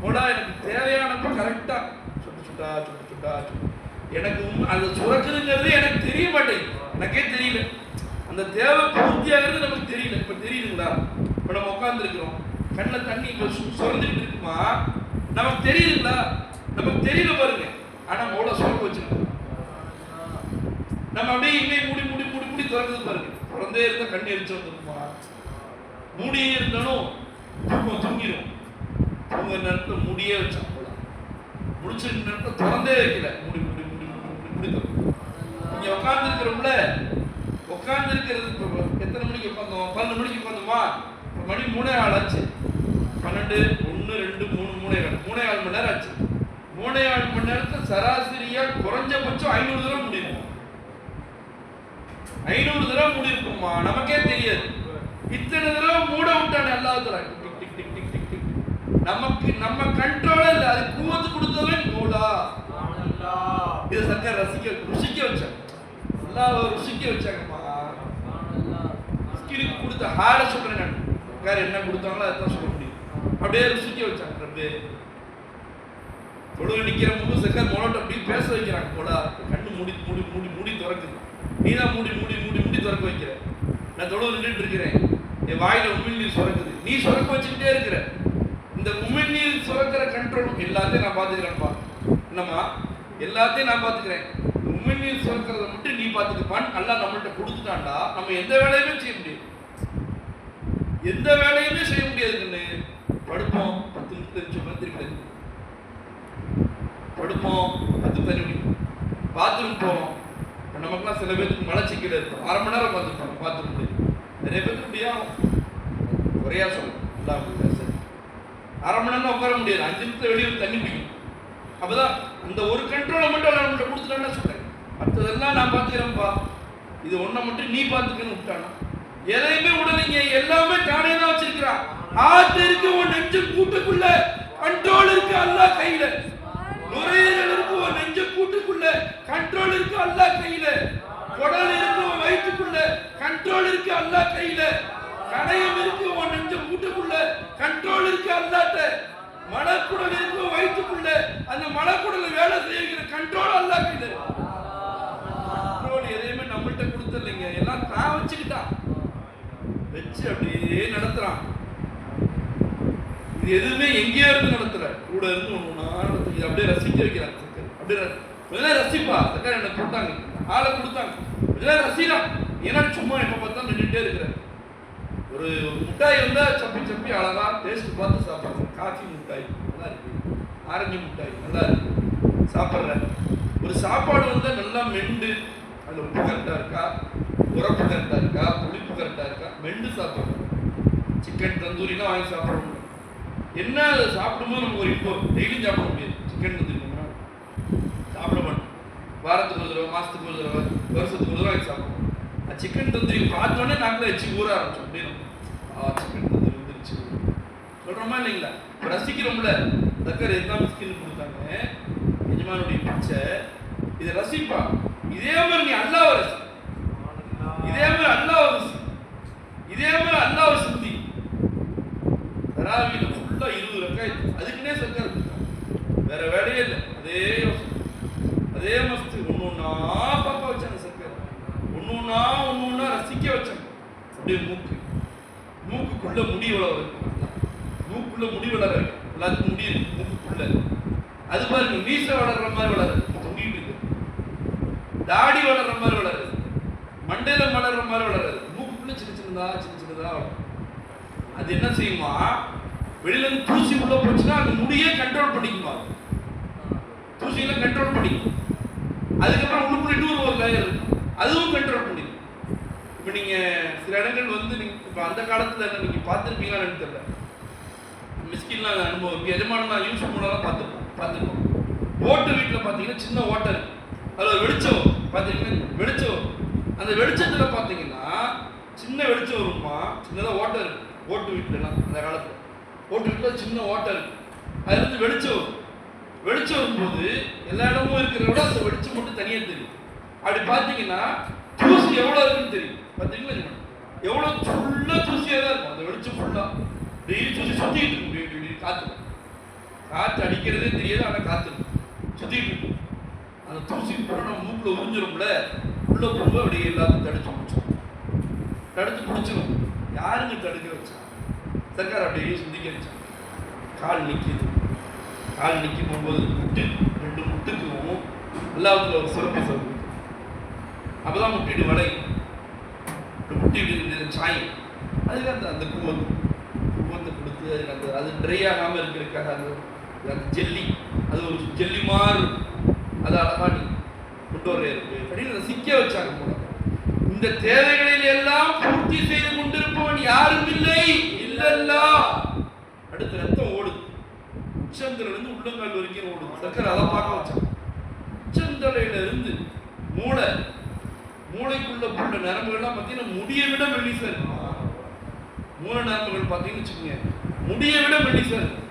போடா எனக்கு தேவையானப்ப கரெக்டா சுட்டு சுட்டா சுட்டு சுட்டா எனக்கு அந்த சுரக்குதுங்கிறது எனக்கு தெரிய மாட்டேங்குது, எனக்கே தெரியல. அந்த தேவை பூர்த்தியாகிறது நமக்கு தெரியல. இப்ப தெரியுதுங்களா? இப்ப நம்ம உட்கார்ந்து இருக்கிறோம், கண்ணில் தண்ணி இப்ப சுரந்துட்டு இருக்குமா, நமக்கு தெரியுதுங்களா? நமக்கு தெரியல பாருங்க. ஆனா மோட சுரக்க வச்சிருக்கோம். நம்ம அப்படியே இனிமே மூடி மூடி மூடி மூடி திறக்குது பாருங்க. திறந்தே இருந்தா கண்ணி எரிச்சு வந்துருக்குமா, மூடியே இருந்தாலும் தூங்கிடும். தூங்க நேரத்தில் மூடியே வச்சோம், முடிச்சிருக்க நேரத்தில் திறந்தே வைக்கல, மூடி மூடி மூடி மூடி மூடி தரும். நீங்க உட்கார்ந்து இருக்கிறோம்ல, உட்கார்ந்து இருக்கிறது எத்தனை மணிக்கு உட்காந்தோம்? 12 மணிக்கு உட்காந்தோமா? மணி 3:15 ஆச்சு. 12, 1, 2, 3, 3:15 மணி நேரம் ஆச்சு. 3:15 மணி நேரத்துல சராசரியா குறைஞ்சபட்சம் 500 தடவை முடியும். 500 தடவை மூடி இருக்குமா, நமக்கே தெரியாது. இத்தனை தடவை மூட விட்டானே அல்லாஹ். நமக்கு நம்ம கண்ட்ரோல இல்ல, அது கூவத்து கொடுத்தவன் மூடா. இது சர்க்கார் ருசிக்க வச்சாங்க, அல்லாஹ் ருசிக்க வச்சாங்கம்மா. ஸ்கிலுக்கு கொடுத்த ஹார சொல்றேன் நான், வேற என்ன கொடுத்தாங்களோ அதான் சொல்ல முடியும். அப்படியே ருசிக்க வச்சாங்க. அப்படியே தொழுக நிக்கிற முழு சர்க்கார் மோனோட்ட அப்படியே பேச வைக்கிறாங்க. போடா கண்ணு மூடி மூடி மூடி மூடி திறக்குது, நீ தான் மூடி மூடி மூடி மூடி திறக்க வைக்கிற. நான் தொழுக நின்றுட்டு இருக்கிறேன், என் வாயில உமிழ்நீர் சுரக்குது, நீ சுரக்க வச்சுக்கிட்டே இருக்கிற. இந்த உமிழ்நீர் சுரக்கிற கண்ட்ரோல் எல்லாத்தையும் நான் பாத்துக்கிறேன்ப்பா. என்னம்மா, எல்லாத்தையும் நான் பாத்துக்கிறேன். உமிழ்நீர் சுரக்கிறத மட்டும் நீ பாத்துக்கப்பான்னு அல்லாஹ் நம்மள்ட்ட கொடுத்துட்டான்டா, நம்ம எந்த வேலையுமே செய்ய முடியாது. எந்த வேலையுமே செய்ய முடியாதுன்னு படுப்போம். 10 நிமிஷம் திருப்பி படுப்போம். 10 தண்ணி பாத்ரூம் போறோம். நமக்குலாம் சில பேருக்கு மலச்சிக்கல இருக்கும், 1/2 மணி நேரம் பார்த்துருப்பாங்க பாத்ரூம். நிறைய பேருக்கு முடியாது, குறையா சொல்லணும். 1/2 மணி நேரம் உட்கார முடியாது, 5 நிமிஷத்துல வெளியே தண்ணி பிடிக்கும். அப்பதான் அந்த ஒரு கண்ட்ரோலை மட்டும் நம்மகிட்ட கொடுத்துட்டான்னு சொல்றேன். மற்றதெல்லாம் நான் பார்த்துக்கிறேன்ப்பா, இது ஒன்றை மட்டும் நீ பார்த்துக்கன்னு விட்டானா. எதையுமே உடனீங்க, எல்லாமே தானே தான் வச்சிருக்கிறான். ஆத்து இருக்கு உன் நெஞ்சு கூட்டுக்குள்ள, கண்ட்ரோல் இருக்கு அல்லாஹ் கையில. நுரையீரல் இருக்கு உன் நெஞ்சு கூட்டுக்குள்ள, கண்ட்ரோல் இருக்கு அல்லாஹ் கையில. குடல் இருக்கு உன் வயிற்றுக்குள்ள, கண்ட்ரோல் இருக்கு அல்லாஹ் கையில. கணையம் இருக்கு உன் நெஞ்சு கூட்டுக்குள்ள, கண்ட்ரோல் இருக்கு அல்லாஹ்ட்ட. மலக்குடல் இருக்கு வயிற்றுக்குள்ள, அந்த மலக்குடல வேலை செய்கிற கண்ட்ரோல் அல்லாஹ் கையில. கண்ட்ரோல் எதையுமே நம்மள்ட்ட கொடுத்துடலைங்க, எல்லாம் தான் வச்சுக்கிட்டான், வச்சு அப்படியே நடத்துறான். இது எதுவுமே எங்கேயோ இருந்து நடத்துற, கூட இருந்து ஒண்ணு நடத்து, அப்படியே ரசிக்க வைக்கிறான். அப்படியே ரசிப்பா. சக்கரை எனக்கு கொடுத்தாங்க, ஆளை கொடுத்தாங்க, இதெல்லாம் ரசிக்கலாம். ஏன்னா சும்மா எப்ப பார்த்தா நின்றுட்டே இருக்கிற. ஒரு முட்டாய் வந்தா சப்பி சப்பி அழகா டேஸ்ட் பார்த்து சாப்பிடுற. காஃபி முட்டாய் நல்லா இருக்கு, ஆரஞ்சு முட்டாய் நல்லா இருக்கு, சாப்பிட்ற. ஒரு சாப்பாடு வந்தா நல்லா மெண்டு, அதுல உப்பு கரெக்டா இருக்கா, உரப்பு கரெக்டா இருக்கா, புளிப்பு கரெக்டா இருக்கா, மெண்டு சாப்பிட்றோம். சிக்கன் தந்தூரிலாம் வாங்கி சாப்பிடணும். என்ன அதை சாப்பிடும்போது நமக்கு ஒரு இப்போ டெய்லியும் சாப்பிட முடியாது. சிக்கன் தந்தூரி சாப்பிட மாட்டோம், வாரத்துக்கு ஒரு தடவை, மாசத்துக்கு ஒரு தடவை, வருஷத்துக்கு ஒரு தடவை வாங்கி சாப்பிடுவோம். சிக்கன் தந்தூரி பார்த்தோன்னே நாங்களே வச்சு ஊற ஆரம்பிச்சோம். அப்படின்னு சிக்கன் தந்தூரி வந்துருச்சு சொல்றோமா இல்லைங்களா? ரசிக்கிறோம்ல. தக்கர் எல்லாம் ஸ்கில் கொடுத்தாங்க, எஜமானுடைய பிச்சை. இதை ரசிப்பா. இதே மாதிரி நீ அல்லாஹ்வை ரசி, இதே மாதிரி அல்லாஹ்வை ரசி, இதே மாதிரி அல்லாஹ்வை சிந்தி. தராவியில ஃபுல்லா 20 ரக்காயத், அதுக்குன்னே சர்க்கார் கொடுத்தாங்க, வேற வேலையே இல்லை. அதே அதே மஸ்து ஒன்னொன்னா பார்க்க வச்சாங்க சர்க்கார், ஒன்னொன்னா ஒன்னொன்னா ரசிக்க வச்சாங்க. அப்படியே மூக்குக்குள்ள முடி வளர வைக்கும், மூக்குள்ள முடி வளர வைக்கும். எல்லாத்துக்கும் முடி இருக்கு மூக்குக்குள்ள, அது பாருங்க மீச வளர்ற மாதிரி வளருது, தொங்கிட்டு இருக்கு. தாடி வளர்ற மாதிரி வளருது, மண்டையில வளர்ற மாதிரி வளருது, மூக்குக்குள்ள சின்ன சின்னதா வளரும். அது என்ன செய்யுமா, வெளியில இருந்து தூசி உள்ள போச்சுன்னா அந்த முடியே கண்ட்ரோல் பண்ணிக்குமா, தூசியெல்லாம் கண்ட்ரோல் பண்ணிக்கும். அதுக்கப்புறம் உள்ளுக்குள்ள இன்னொரு ஒரு லேயர் இருக்கும், அதுவும் கண்ட்ரோல் பண்ணிக்கும். இப்போ நீங்க சில இடங்கள் வந்து நீங்க இப்போ அந்த காலத்துல நீங்க பார்த்துருப்பீங்களான்னு எனக்கு தெரியல, மிஸ்கின்லாம் அனுபவம் இருக்கு. எஜமானலாம் யூஸ் பண்ணலாம் பார்த்துருக்கோம். ஓட்டு வீட்டில் பார்த்தீங்கன்னா சின்ன ஓட்டை இருக்கு, அதில் ஒரு வெளிச்சம் பார்த்தீங்கன்னா வெளிச்சம், அந்த வெளிச்சத்தில் பார்த்தீங்கன்னா சின்ன வெளிச்சம் வருமா, சின்னதாக ஓட்டை இருக்கு. ஓட்டு வீட்டிலலாம் அந்த காலத்தில் ஓட்டு வீட்டில் சின்ன ஓட்டை இருக்கு, அதுல இருந்து வெளிச்சம் வரும். வெளிச்சம் வரும்போது எல்லா இடமும் இருக்கிறத விட அந்த வெளிச்சம் மட்டும் தனியாக தெரியும். அப்படி பார்த்தீங்கன்னா தூசி எவ்வளோ இருக்குன்னு தெரியும். பார்த்தீங்களா, எவ்வளவு ஃபுல்லா தூசியா தான் இருக்கும். அந்த வெளிச்சம் ஃபுல்லா டெய்லி தூசி சுத்திட்டு இருக்கும். காத்து அடிக்கிறதே தெரியாது, ஆனா காத்து சுத்திட்டு இருக்கும். அந்த தூசி கூட நம்ம மூக்குல உறிஞ்சிரும்ல, உள்ள போகும்போது அப்படியே எல்லாத்தையும் தடுத்து முடிச்சிடும். யாருங்க தடுக்க வச்சா? சர்க்கார் அப்படியே சுத்திக்க வச்சா. கால் நிற்கும் போகும்போது ரெண்டு முட்டுக்கும் எல்லாத்துல ஒரு சிறப்பு சொல்லுது. அப்பதான் முட்டிட்டு வலை முட்டிட்டு சாயம், அதுக்கு அந்த குவத்தை கொடுத்து அதுக்கு அது ட்ரை ஆகாமல் இருக்கிறதுக்காக அந்த ஜெல்லி, அது ஒரு ஜெல்லி மாதிரி அது அழகாடி கொண்டு வர இருக்கு அப்படின்னு அதை சிக்க வச்சாங்க போல. இந்த தேவைகளில் எல்லாம் பூர்த்தி செய்து கொண்டிருப்பவன் யாரும் இல்லை இல்லல்லா. அடுத்த ரத்தம் ஓடுது, உச்சந்தலையில இருந்து உள்ளங்கால் வரைக்கும் ஓடுது. சக்கரை அதை பார்க்க வச்சான். உச்சந்தலையில இருந்து மூளைக்குள்ள போட்ட நரம்புகள்லாம் பார்த்தீங்கன்னா முடியை விட மெல்லிசா இருக்கு. மூல நரம்புகள் பார்த்தீங்கன்னு வச்சுக்கோங்க, முடியை விட மெல்லிசா இருக்கு.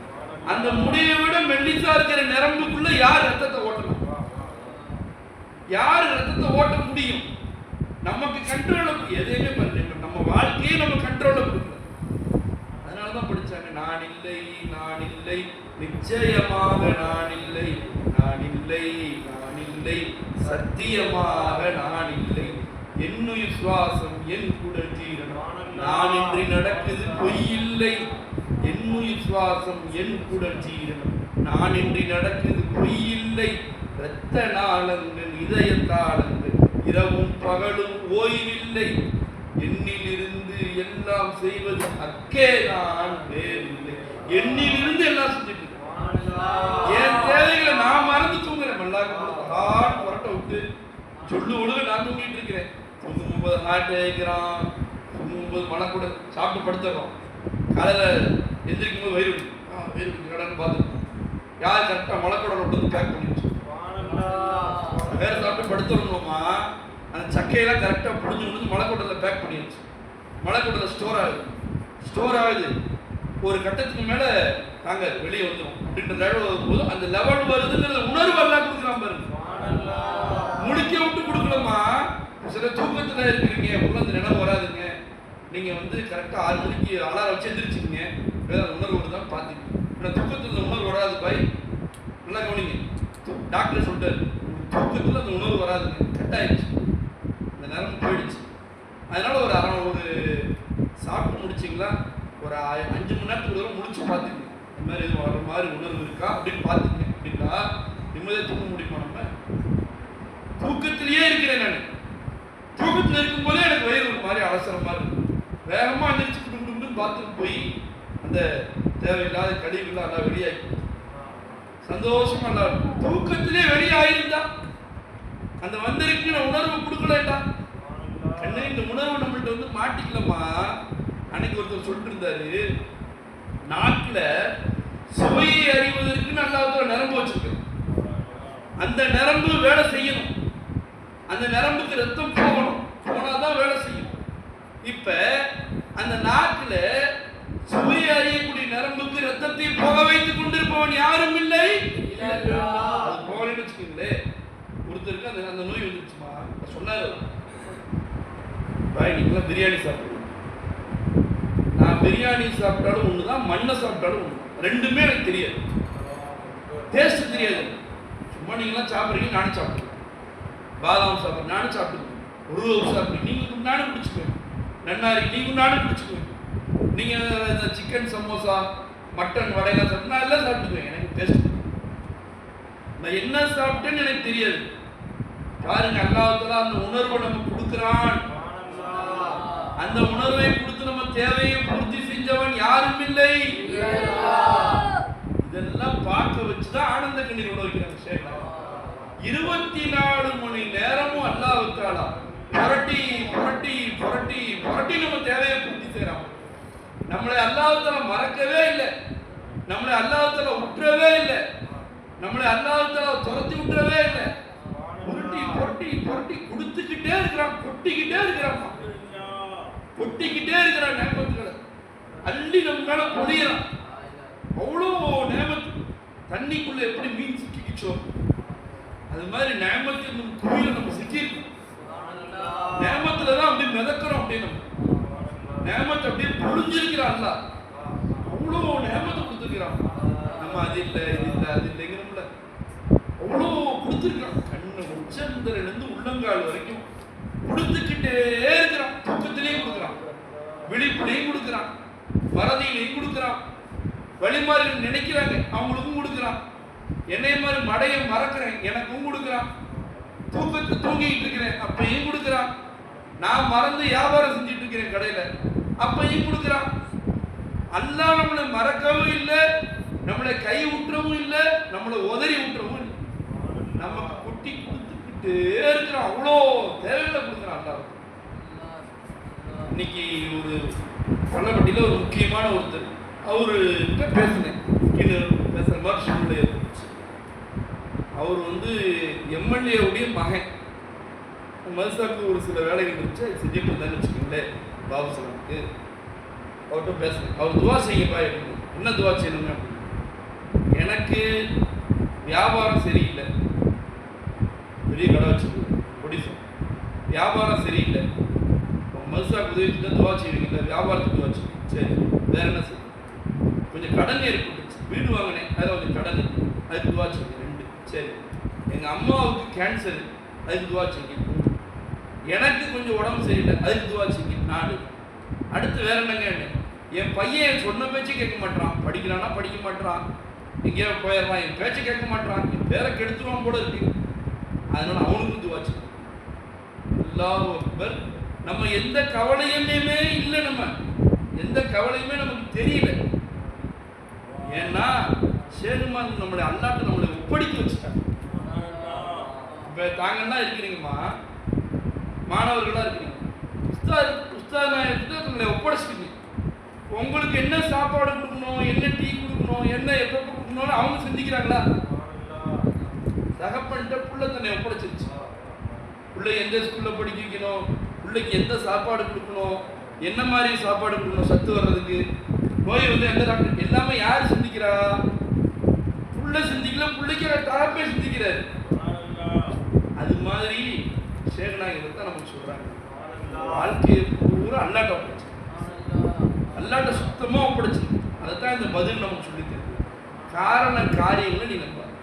அந்த முடியை விட மெல்லிசா இருக்கிற நரம்புக்குள்ள யார் ரத்தத்தை ஓட்டணும்? யார் ரத்தத்தை ஓட்ட முடியும்? நமக்கு கண்ட்ரோல் எதையுமே பண்ணல. நம்ம வாழ்க்கையை நம்ம கண்ட்ரோல்ல கொடுக்கல. அதனாலதான் படிச்சாங்க, நான் இல்லை நிச்சயமாக நான் இல்லை சத்தியமாக நான் இல்லை, என்னுயிர் சுவாசம் என் குடல் ஜீரணம், நான் இன்றி நடக்குது பொய் இல்லை, என்னுயிர் சுவாசம் என் குடல் ஜீரணம், நான் இன்றி நடக்குது பொய் இல்லை, இரத்த நாளங்கள் இதய தாளங்கள் இரவும் பகலும் ஓய்வில்லை, என்னிலிருந்து எல்லாம் செய்வது அக்கே நான் வேறில்லை. என்னிலிருந்து எல்லாம் செஞ்சுட்டு என் தேவைகளை நான் மறந்து தூங்குறேன். மல்லாக்கு புரட்ட விட்டு சொல்லு ஒழுங்க நான் தூங்கிட்டு இருக்கிறேன். தூங்கும்போது ஹார்ட் வைக்கிறான், தூங்கும்போது மனக்கூட சாப்பிட்டு படுத்துறோம். காலையில் எந்திரிக்கும் போது வயிறு கடன்னு பார்த்துருக்கோம். யார் கரெக்டாக மலைக்கூட விட்டு பேக் பண்ணி வச்சு வேற சாப்பிட்டு படுத்துறோம்மா, அந்த சக்கையெல்லாம் கரெக்டாக புடிஞ்சு மலைக்கூட்டத்தில் பேக் பண்ணி வச்சு மலைக்கூட்டத்தில் ஸ்டோர் ஆகுது. ஒரு கட்டத்துக்கு மேலே நாங்கள் வெளியே வந்துடும் அப்படின்ற லெவல் வரும்போது அந்த லெவல் வருதுங்கிற உணர்வு எல்லாம் கொடுக்குறான் பாருங்க. முடிக்க விட்டு கொடுக்கலாமா? சில தூக்கத்தில் இருக்கிறீங்க, உள்ள அந்த நினைவு வராதுங்க. நீங்கள் கரெக்டாக 6 மணிக்கு அலாரம் வச்சு எந்திரிச்சிங்க, வேற உணர்வு வருதான்னு பார்த்துங்க. ஆனால் தூக்கத்தில் இந்த உணர்வு வராது பாய், நல்லா கவனிங்க. டாக்டர் சொல்லிட்டாரு, தூக்கத்தில் அந்த உணர்வு வராதுங்க, கட் ஆயிடுச்சு, அந்த நேரம் போயிடுச்சு. அதனால ஒரு சாப்பிட்டு முடிச்சிங்களா, ஒரு 5 மணி நேரத்துக்கு தூரம் முடிச்சு பார்த்துங்க, இந்த மாதிரி எதுவும் வர மாதிரி உணர்வு இருக்கா அப்படின்னு பார்த்துங்க. அப்படின்னா நிம்மதியாக தூங்க முடியுமா? நம்ம தூக்கத்திலேயே இருக்கிறேன். நான் தூக்கத்தில் இருக்கும்போதே எனக்கு வயிறு ஒரு மாதிரி அவசரம் மாதிரி இருக்கும். வேகமாக எந்திரிச்சு குடும்பம் பார்த்துட்டு போய் அந்த தேவையில்லாத கழிவுகள் எல்லாம் வெளியாகி சந்தோஷமா இருக்கும். தூக்கத்திலே வெளியாயிருந்தா அந்த வந்திருக்கிற உணர்வு கொடுக்கலடா கண்ணே, இந்த உணர்வு நம்மள்ட்ட மாட்டிக்கலமா. அன்னைக்கு ஒருத்தர் சொல்லிட்டு இருந்தாரு, நாட்டில் சுவையை அறிவதற்கு நல்லா நரம்பு வச்சிருக்கு. அந்த நரம்பு வேலை செய்யணும், அந்த நரம்புக்கு ரத்தம் போகணும், போனாதான் வேலை செய்யும். இப்ப அந்த நாட்டில் சுவையை அறியக்கூடிய நரம்புக்கு ரத்தத்தை போக வைத்துக் கொண்டிருப்பவன் யாரும் இல்லை. அது போகலன்னு வச்சுக்கீங்களே, ஒருத்தருக்கு அந்த நோய் வந்துருச்சுமா, சொன்னாரு, நீங்களாம் பிரியாணி சாப்பிடுவோம், நான் பிரியாணி சாப்பிட்டாலும் ஒண்ணுதான், மண்ணை சாப்பிட்டாலும் ஒண்ணு, ரெண்டுமே எனக்கு தெரியாது, டேஸ்ட் தெரியாது. சும்மா நீங்களாம் சாப்பிட்றீங்க, நானும் சாப்பிடுவேன், பாதாம் சாப்பிட்றேன், நானும் சாப்பிடுவேன், உருவம் சாப்பிடுறீங்க, நீங்க நானும் குடிச்சுக்குவேன், நன்னாரி நீங்க நானும் குடிச்சுக்குவேன், நீங்க இந்த சிக்கன் சமோசா மட்டன் வடையெல்லாம் சாப்பிட்டு நான் எல்லாம் சாப்பிட்டுக்குவேன், எனக்கு டேஸ்ட். நான் என்ன சாப்பிட்டேன்னு எனக்கு தெரியாது. பாருங்க, அல்லாஹ் அந்த உணர்வை நம்ம கொடுக்கிறான். அந்த உணர்வை கொடுத்து நம்ம தேவையை பூர்த்தி செஞ்சவன் யாரும் இல்லை. இதெல்லாம் பார்க்க வச்சுதான் ஆனந்த கண்ணீர் உணர்கிறாங்க. 24 மணி நேரமும் அல்லாஹ் தஆலா புரட்டி புரட்டி புரட்டி புரட்டி நம்ம தேவையை பூர்த்தி செய்யறான். நம்மளை அல்லாஹ் தஆலா மறக்கவே இல்லை, நம்மளை அல்லாஹ் தஆலா விட்டுறவே இல்லை, நம்மளை அல்லாஹ் தஆலா துரத்தி விட்டுறவே இல்லை. புரட்டி புரட்டி புரட்டி கொடுத்துக்கிட்டே இருக்கிறான், கொட்டிக்கிட்டே இருக்கிறான், கொட்டிக்கிட்டே இருக்கிறான். நேமத்துகளை அள்ளி நம்ம மேல பொழியறான். அவ்வளோ நேமத்து. தண்ணிக்குள்ள எப்படி மீன் சிக்கிச்சோ அது மாதிரி நேமத்தின் குழியில நம்ம சிக்கிருக்கோம். நேமத்துல தான் அப்படி மிதக்கிறோம். அப்படி நம்ம நேமத்தை அப்படியே பொழிஞ்சிருக்கிறான் அல்லாஹ். அவ்வளோ நேமத்தை கொடுத்துருக்கிறான். நம்ம அது இல்லை இது இல்லை அது இல்லைங்கிறோம்ல, அவ்வளோ கொடுத்துருக்கான். கண்ணு உச்சந்தரிலிருந்து உள்ளங்கால் வரைக்கும் கொடுத்துக்கிட்டே இருக்கிறான். தூக்கத்திலையும் கொடுக்குறான், விழிப்புலையும் கொடுக்குறான், மறதியிலையும் கொடுக்குறான். வழிமார்கள் நினைக்கிறாங்க அவங்களுக்கும் கொடுக்குறான். என்னை மாதிரி மடையை மறக்கிறேன் எனக்கும் கொடுக்குறான். தூக்கத்தை தூங்கிட்டு இருக்கிறேன் அப்பையும் கொடுக்குறான். நான் மறந்து வியாபாரம் செஞ்சுட்டு இருக்கிறேன் கடையில அப்பையும் கொடுக்குறான். அல்லாஹ் நம்மளை மறக்கவும் இல்லை, நம்மளை கை விட்டுறவும் இல்லை, நம்மளை உதறி விட்டுறவும் இல்லை. நமக்கு குட்டி கொடுத்துக்கிட்டே இருக்கிறான். அவ்வளோ தேவையில்லை கொடுக்குறான் அல்லாஹ். இன்னைக்கு ஒரு பள்ளப்பட்டியில் ஒரு முக்கியமான ஒருத்தர் அவர்கிட்ட பேசினேன். பேசுகிற மாதிரி சூழ்நிலை இருந்துச்சு. அவர் எம்எல்ஏவுடைய மகன். மதுசாக்கு ஒரு சில வேலைகள் இருந்துச்சு, அது செஞ்சுட்டு இருந்தான்னு வச்சுக்கோங்களேன். பாபு சலாமுக்கு அவர்கிட்ட பேசுகிறேன். அவர் துவா செய்யப்பா அப்படின்னு. என்ன துவா செய்யணுங்க அப்படின்னு. எனக்கு வியாபாரம் சரியில்லை, பெரிய கடை வச்சுருக்கு ஒடிசம், வியாபாரம் சரியில்லை. மதுசாக்கு உதவிட்டு துவா செய்வீங்கல்ல, வியாபாரத்துக்கு துவா செய்வீங்க. சரி, வேற என்ன செய்ய? கொஞ்சம் கடன் ஏற்பட்டுச்சு, வீடு வாங்கினேன், அதில் கொஞ்சம் கடன், அதுக்கு துவா செய்யுங்க. 2. சரி, எங்கள் அம்மாவுக்கு கேன்சர், அதுக்கு துவா செய்யுங்க. எனக்கு கொஞ்சம் உடம்பு சரியில்லை, அதுக்கு துவா செய்யுங்க. 4. அடுத்து வேற என்னங்க? என் பையன் சொன்ன பேச்சு கேட்க மாட்டான், படிக்கிறானா படிக்க மாட்டான், எங்கேயோ போயிடுறான், என் பேச்சை கேட்க மாட்டான், என் பேரை கெடுத்துருவான் போல இருக்கு, அதனால அவனுக்கும் துவா செய்யுங்க. அல்லாஹ் அக்பர். நம்ம எந்த கவலையுமே இல்லை, நம்ம எந்த கவலையுமே நமக்கு தெரியல. ஏன்னா சேருமான் நம்மளை அல்லாட்ட நம்மளை ஒப்படைக்க வச்சுட்டாங்க. இப்போ தாங்கலாம் இருக்கிறீங்கம்மா, மாணவர்களாக இருக்கிறீங்க, உஸ்தாத் நாயகத்தை உங்களை ஒப்படைச்சிட்டீங்க. உங்களுக்கு என்ன சாப்பாடு கொடுக்கணும், என்ன டீ கொடுக்கணும், என்ன எப்போ கொடுக்கணும்னு அவங்க சிந்திக்கிறாங்களா? தகப்பன்ட்ட புள்ள தன்னை ஒப்படைச்சிருச்சு. பிள்ளை எந்த ஸ்கூலில் படிக்க வைக்கணும், பிள்ளைக்கு எந்த சாப்பாடு கொடுக்கணும், என்ன மாதிரி சாப்பாடு கொடுக்கணும், சத்து வர்றதுக்கு, நோய் எந்த டாக்டர், எல்லாமே யார் சிந்திக்கிறா? புள்ள சிந்திக்கல, பிள்ளைக்கு தகப்பே சிந்திக்கிறாரு. அது மாதிரி சேகநாயகத்தை தான் நமக்கு சொல்றாங்க. வாழ்க்கையை பூரா அல்லாட்ட ஒப்படைச்சு, அல்லாட்ட சுத்தமா ஒப்படைச்சு. அதைத்தான் இந்த பதில் நமக்கு சொல்லித்தரு. காரண காரியங்களை நீ நம்பாது,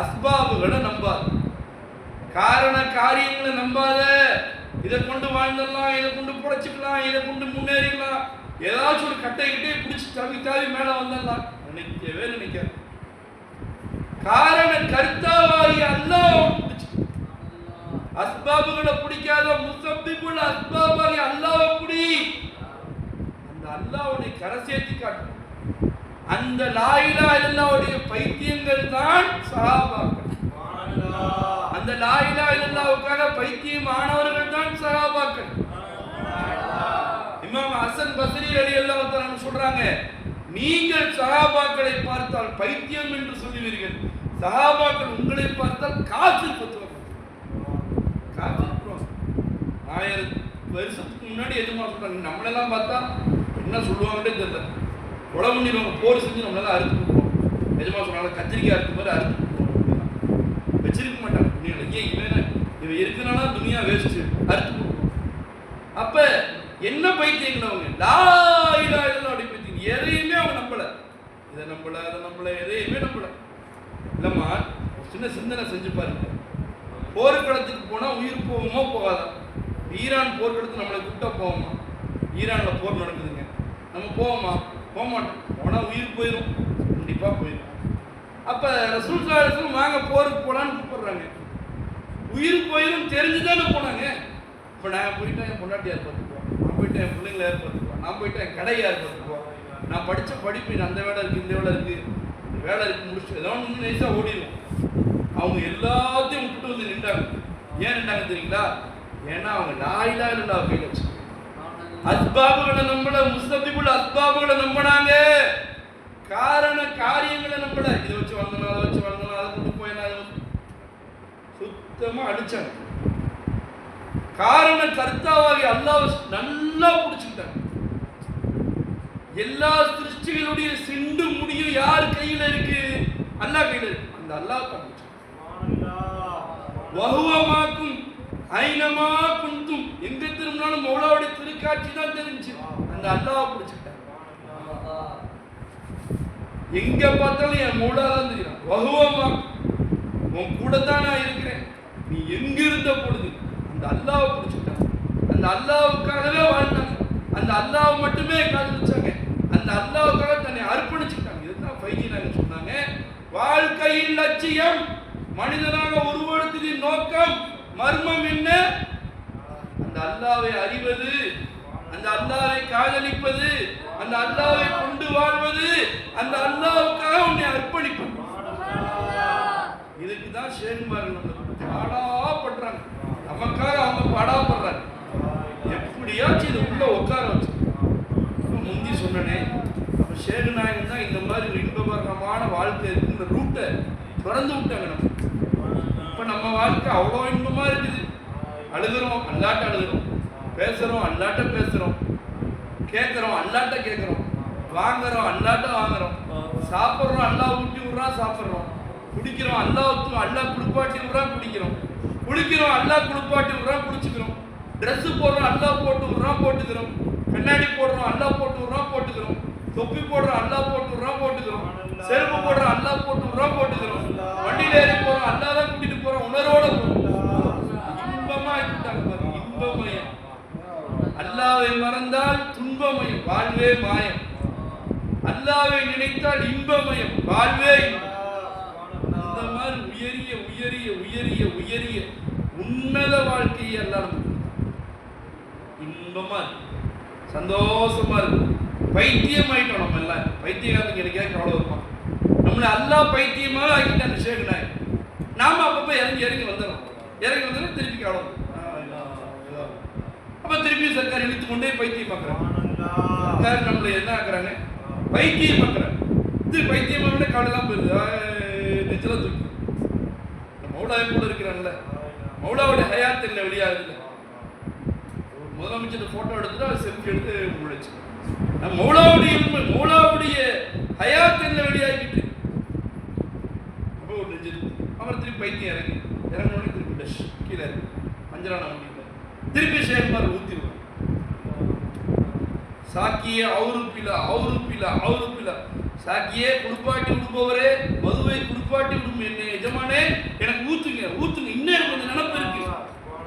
அஸ்பாபுகளை நம்பாது, காரண காரியங்களை நம்பாத. இதை கொண்டு வாழ்ந்துடலாம், இதை கொண்டு புடைச்சிக்கலாம், இதை கொண்டு முன்னேறிடலாம், ஏதாச்சும் ஒரு கட்டை பிடிச்சி தவி தாவி மேல வந்துடலாம் நினைக்கவே நினைக்காது. காரண கர்த்தாவாகி அல்லாஹ் பிடிச்சு, அஸ்பாபுகளை பிடிக்காத முசப்பிபுல் அஸ்பாபாகி அல்லாஹ் பிடி. அந்த அல்லாஹ்வுடைய கரை சேர்த்து காட்டும். அந்த லா இலாஹ இல்லல்லாஹ்வுடைய பைத்தியங்கள் தான் சஹாபாக்கள். அந்த லா இலாஹ இல்லல்லாஹ்வுக்காக பைத்தியம் ஆனவர்கள் தான் சஹாபாக்கள். இமாம் ஹசன் பஸ்ரி ரலியல்லாஹு தஆலா சொல்றாங்க, நீங்கள் சஹாபாக்களை பார்த்தால் பைத்தியம் என்று சொல்லுவீர்கள், சஹாபாக்கள் உங்களை பார்த்தால் காஃபிர் பத்துவாங்க. காஃபிர் 1000 வருஷத்துக்கு முன்னாடி எதுமா சொல்றாங்க, நம்மளெல்லாம் பார்த்தா என்ன சொல்லுவாங்கன்னே தெரியல, கொலை பண்ணிடுவாங்க, போர் செஞ்சு நம்மளெல்லாம் அறுத்து கொடுப்போம். எஜமா சொன்னாங்க கத்திரிக்காய் அறுத்து மாதிரி அறுத்து கொடுப்போம், வச்சிருக்க மாட்டாங்க துணியில். ஏன் இவன் இருக்கிறனால துணியா வேஸ்ட் அறுத்து கொடுப்போம். அப்ப என்ன பைத்தியங்கள் அவங்க? லா இலாஹ இல்லல்லாஹ் அப்படி பைத்தியம். எதையுமே அவங்க நம்பல, இதை நம்பல அதை நம்பல, எதையுமே நம்பல. இல்லம்மா சின்ன சிந்தனை செஞ்சு பாருங்க. போர்க்களத்துக்கு போனா உயிர் போகுமோ போகாதான்? ஈரான் போர்க்களத்துக்கு நம்மளை கூப்பிட்டா போவோமா? ஈரான்ல போர் நடக்குதுங்க, நம்ம போவோமா? போக மாட்டோம். போனா உயிர் போயிடும், கண்டிப்பா போயிடும். அப்ப ரசூல் ஸல்லல்லாஹு அலைஹி வஸல்லம் வாங்க போருக்கு போலான்னு கூப்பிடுறாங்க, உயிர் போயிடும் தெரிஞ்சுதானே போனாங்க. இப்போ நான் போயிட்டா என் பொண்டாட்டி யார் பார்த்துக்குவோம், நான் போயிட்டேன் என் பிள்ளைங்களை யார் பார்த்துக்குவோம், நான் போயிட்டேன் என் கடை யார் பார்த்துக்குவோம், நான் படித்த படிப்பு அந்த வேலை இருக்குது இந்த வேலை இருக்குது இந்த வேலை இருக்குது முடிச்சு ஏதோ ஒன்று நைஸாக ஓடிடுவோம். அவங்க எல்லாத்தையும் விட்டுட்டு வந்து நின்றாங்க. ஏன் நின்றாங்க தெரியுங்களா? ஏன்னா அவங்க லா இலாஹ இல்லல்லாஹ் கையில் வச்சு அஸ்பாபுகளை நம்பல, முஸ்தபிபுல் அஸ்பாபுகளை நம்பினாங்க, காரண காரியங்களை நம்பல. இதை வச்சு வாங்கணும் அதை வச்சு வாங்கணும் அதை கொண்டு போயிடலாம், சுத்தமா அடிச்சாங்க. காரண கர்த்தாவாகி அல்லாஹ் நல்லா பிடிச்சுக்கிட்டாங்க. எல்லா சிருஷ்டிகளுடைய சிண்டு முடியும் யார் கையில இருக்கு? அல்லாஹ் கையில இருக்கு. அந்த அல்லாஹ் தான் வஹுவமாக்கும் ஐனமா குந்தும், எங்க திரும்பினாலும் மௌலாவுடைய திருக்காட்சி தான் தெரிஞ்சு. அந்த அல்லாஹ் பிடிச்சிட்டாங்க. எங்க பார்த்தாலும் என் மௌலா தான் தெரியும். வகுவமா, உன் கூட தான் நான் இருக்கிறேன். நீ எங்க இருந்த பொழுது அந்த அல்லாஹ் பிடிச்சிட்டாங்க. அந்த அல்லாஹ்வுக்காகவே வாழ்ந்தாங்க. அந்த அல்லாஹ் மட்டுமே காதலிச்சாங்க. அந்த அல்லாஹ்வுக்காக தன்னை அர்ப்பணிச்சுட்டாங்க. இதுதான் ஃபைஜி நாயகம் சொன்னாங்க. வாழ்க்கையின் லட்சியம் மனிதனாக உருவெடுத்ததின் நோக்கம் மர்மம் என்ன? அந்த அல்லாஹ்வை அறிவது, அந்த அல்லாஹ்வை காதலிப்பது, அந்த அல்லாஹ்வை கொண்டு வாழ்வது, அந்த அல்லாஹ்வுக்காக உன்னை அர்ப்பணிப்பது. இதுக்கு தான் ஷேகுமார்கள் பாடாப்படுறாங்க. நமக்காக அவங்க பாடாப்படுறாங்க. எப்படியாச்சும் இது உள்ள உட்கார வச்சு முந்தி சொன்னனே, அப்ப ஷேகு நாயகன் தான் இந்த மாதிரி ஒரு இன்பகரமான வாழ்க்கை இந்த ரூட்டை திறந்து விட்டாங்க. நம்ம இப்ப நம்ம வாழ்க்கை அவ்வளோ இன்பமா இருக்குது. அழுகிறோம், அல்லாட்ட அழுகிறோம், பேசுறோம், அல்லாட்ட பேசுறோம், கேட்கிறோம், அல்லாட்ட கேட்கிறோம், வாங்குறோம், அல்லாட்ட வாங்குறோம், சாப்பிட்றோம், அல்லா ஊட்டி விடுறான் சாப்பிட்றோம், குடிக்கிறோம், அல்லா குளிப்பாட்டி விடுறான் குடிக்கிறோம், குளிக்கிறோம், அல்லா குளிப்பாட்டி விடுறான் குடிச்சுக்கிறோம், ட்ரெஸ் போடுறோம், அல்லா போட்டு விடுறான் போட்டுக்கிறோம், கண்ணாடி போடுறோம், அல்லா போட்டு விடுறான் போட்டுக்கிறோம், தொப்பி போடுறோம், அல்லா போட்டு விடுறான் போட்டுக்கிறோம், செருப்பு போடுறோம், அல்லா போட்டு விடுறான் போட்டுக்கிறோம், வண்டியில ஏறி போறோம், அல்லா தான் கூட்டிட்டு போறோம், உணர்வோட இன்பமா இருக்காங்க. இன்பமயம். அல்லாவை மறந்தால் துன்பமயம், வாழ்வே மாயம். அல்லாவை நினைத்தால் இன்பமயம், வாழ்வே. இந்த மாதிரி உயரிய உயரிய உயரிய உயரிய உன்னத வாழ்க்கையை எல்லாம் இன்பமா இருக்கு, சந்தோஷமா இருக்கு. பைத்தியம் ஆயிட்டோம் நம்ம எல்லாம். பைத்தியகாரத்துக்கு எனக்கே கவலை இருப்பான். நம்மளை அல்லாஹ் பைத்தியமாக ஆக்கிட்டாங்க ஷேகு நாயகம். நாம அப்பப்போ இறங்கி இறங்கி வந்துடும். இறங்கி வந்துடும், திருப்பி கவலை. அப்ப திருப்பி சர்க்கார் இழுத்து கொண்டே பைத்தியம் பார்க்குறாங்க. சர்க்கார் நம்மளை என்ன ஆக்குறாங்க? பைத்தியம் பார்க்குறாங்க. இது பைத்தியம் பார்க்கணும், கவலைலாம் போயிருது, நெச்சலாம் தூக்கி. மௌலா கூட இருக்கிறாங்கல்ல, மௌலாவுடைய ஹயாத் என்ன வெளியாகுது. முதலமைச்சர் போட்டோ எடுத்துட்டு அதை செல்ஃபி எடுத்து முடிச்சு. மௌலாவுடைய ஹயாத் என்ன வெளியாகிட்டு அப்போ ஒரு நெஞ்சு. அவர் திருப்பி பைத்தியம் இறங்கணும்னு திருப்பி டஷ் கீழே அஞ்சலான வண்டியில் திருப்பி ஷேகுமார் ஊத்தி விடும். சாக்கியே அவுருப்பில சாக்கியே குளிப்பாட்டி விடுபவரே, மதுவை குளிப்பாட்டி விடும் என்ன எஜமானே, எனக்கு ஊத்துங்க இன்னும் எனக்கு கொஞ்சம் நினப்பு இருக்கு,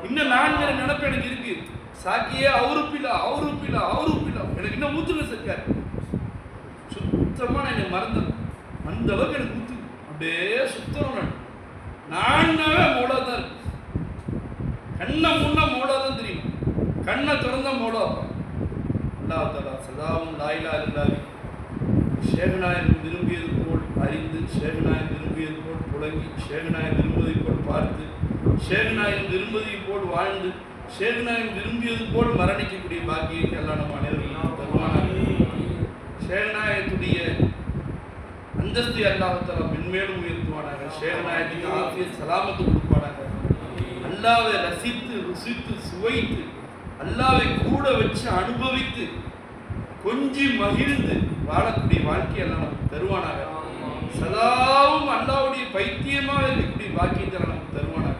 இன்னும் 4 நினப்பு எனக்கு இருக்கு. சாக்கியே அவுருப்பில எனக்கு இன்னும் ஊத்துங்க சர்க்கார். சுத்தமா நான் என்னை மறந்தேன். அந்த அளவுக்கு எனக்கு ஊத்து அப்படியே சுத்தம். நானாவே மௌலா தான் இருக்கு. கண்ணை முன்னா மௌலா தான் தெரியும். கண்ணை திறந்தா மௌலா இருப்பான். அல்லாஹ் தஆலா சதாவும் லா இலாஹா இல்லல்லாஹ் ஷேகு நாயகம் விரும்பியது போல் அறிந்து, ஷேகு நாயகம் விரும்பியது போல் புழங்கி, ஷேகு நாயகம் விரும்புவதை போல் பார்த்து, ஷேகு நாயகம் விரும்புவதை போல் வாழ்ந்து, ஷேகு நாயகம் விரும்பியது போல் மரணிக்கக்கூடிய பாக்கியத்தை எல்லாம் நம்ம அனைவரும் தருவானாக. ஷேகு நாயகத்துடைய அந்தஸ்தை அல்லாஹ் தஆலா மென்மேலும் உயர்த்துவானாக. ஷேகு நாயகத்துக்கு ஆஃபியத் சலாமத்து கொடுப்பானாக. அல்லாவை ரசித்து ருசித்து சுவைத்து, அல்லாவை கூட வச்சு அனுபவித்து கொஞ்சி மகிழ்ந்து வாழக்கூடிய வாழ்க்கையெல்லாம் நமக்கு தருவானாக. சதாவும் அல்லாவுடைய பைத்தியமாக இருக்கக்கூடிய பாக்கியத்தை நமக்கு தருவானாக.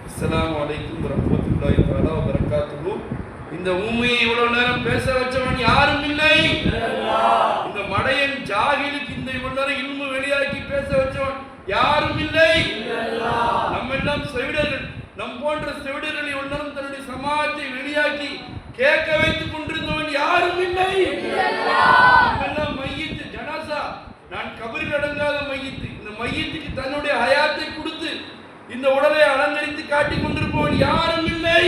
அஸ்ஸலாமு அலைக்கும் வரஹ்மத்துல்லாஹி தஆலா வ பரக்காத்துஹு. இந்த ஊமையை இவ்வளவு நேரம் பேச வச்சவன் யாரும் இல்லை. இந்த மடையன் ஜாகிலுக்கு இந்த இவ்வளவு நேரம் இல்மு வெளியாக்கி பேச வச்சவன் யாரும் இல்லை. நம்ம எல்லாம் செவிடர்கள். நம் போன்ற செவிடர்கள் இவ்வளவு நேரம் தன்னுடைய சமாஜத்தை வெளியாக்கி கேட்க வைத்துக் கொண்டிருந்தவன் யாரும் இல்லை. எல்லாம் மையத்து ஜனாசா, நான் கபரில் அடங்காத மையத்து. இந்த மையத்துக்கு தன்னுடைய ஹயாத்தை கொடுத்து இந்த உடலை அலங்கரித்து காட்டிக் கொண்டிருப்பவன் யாரும் இல்லை.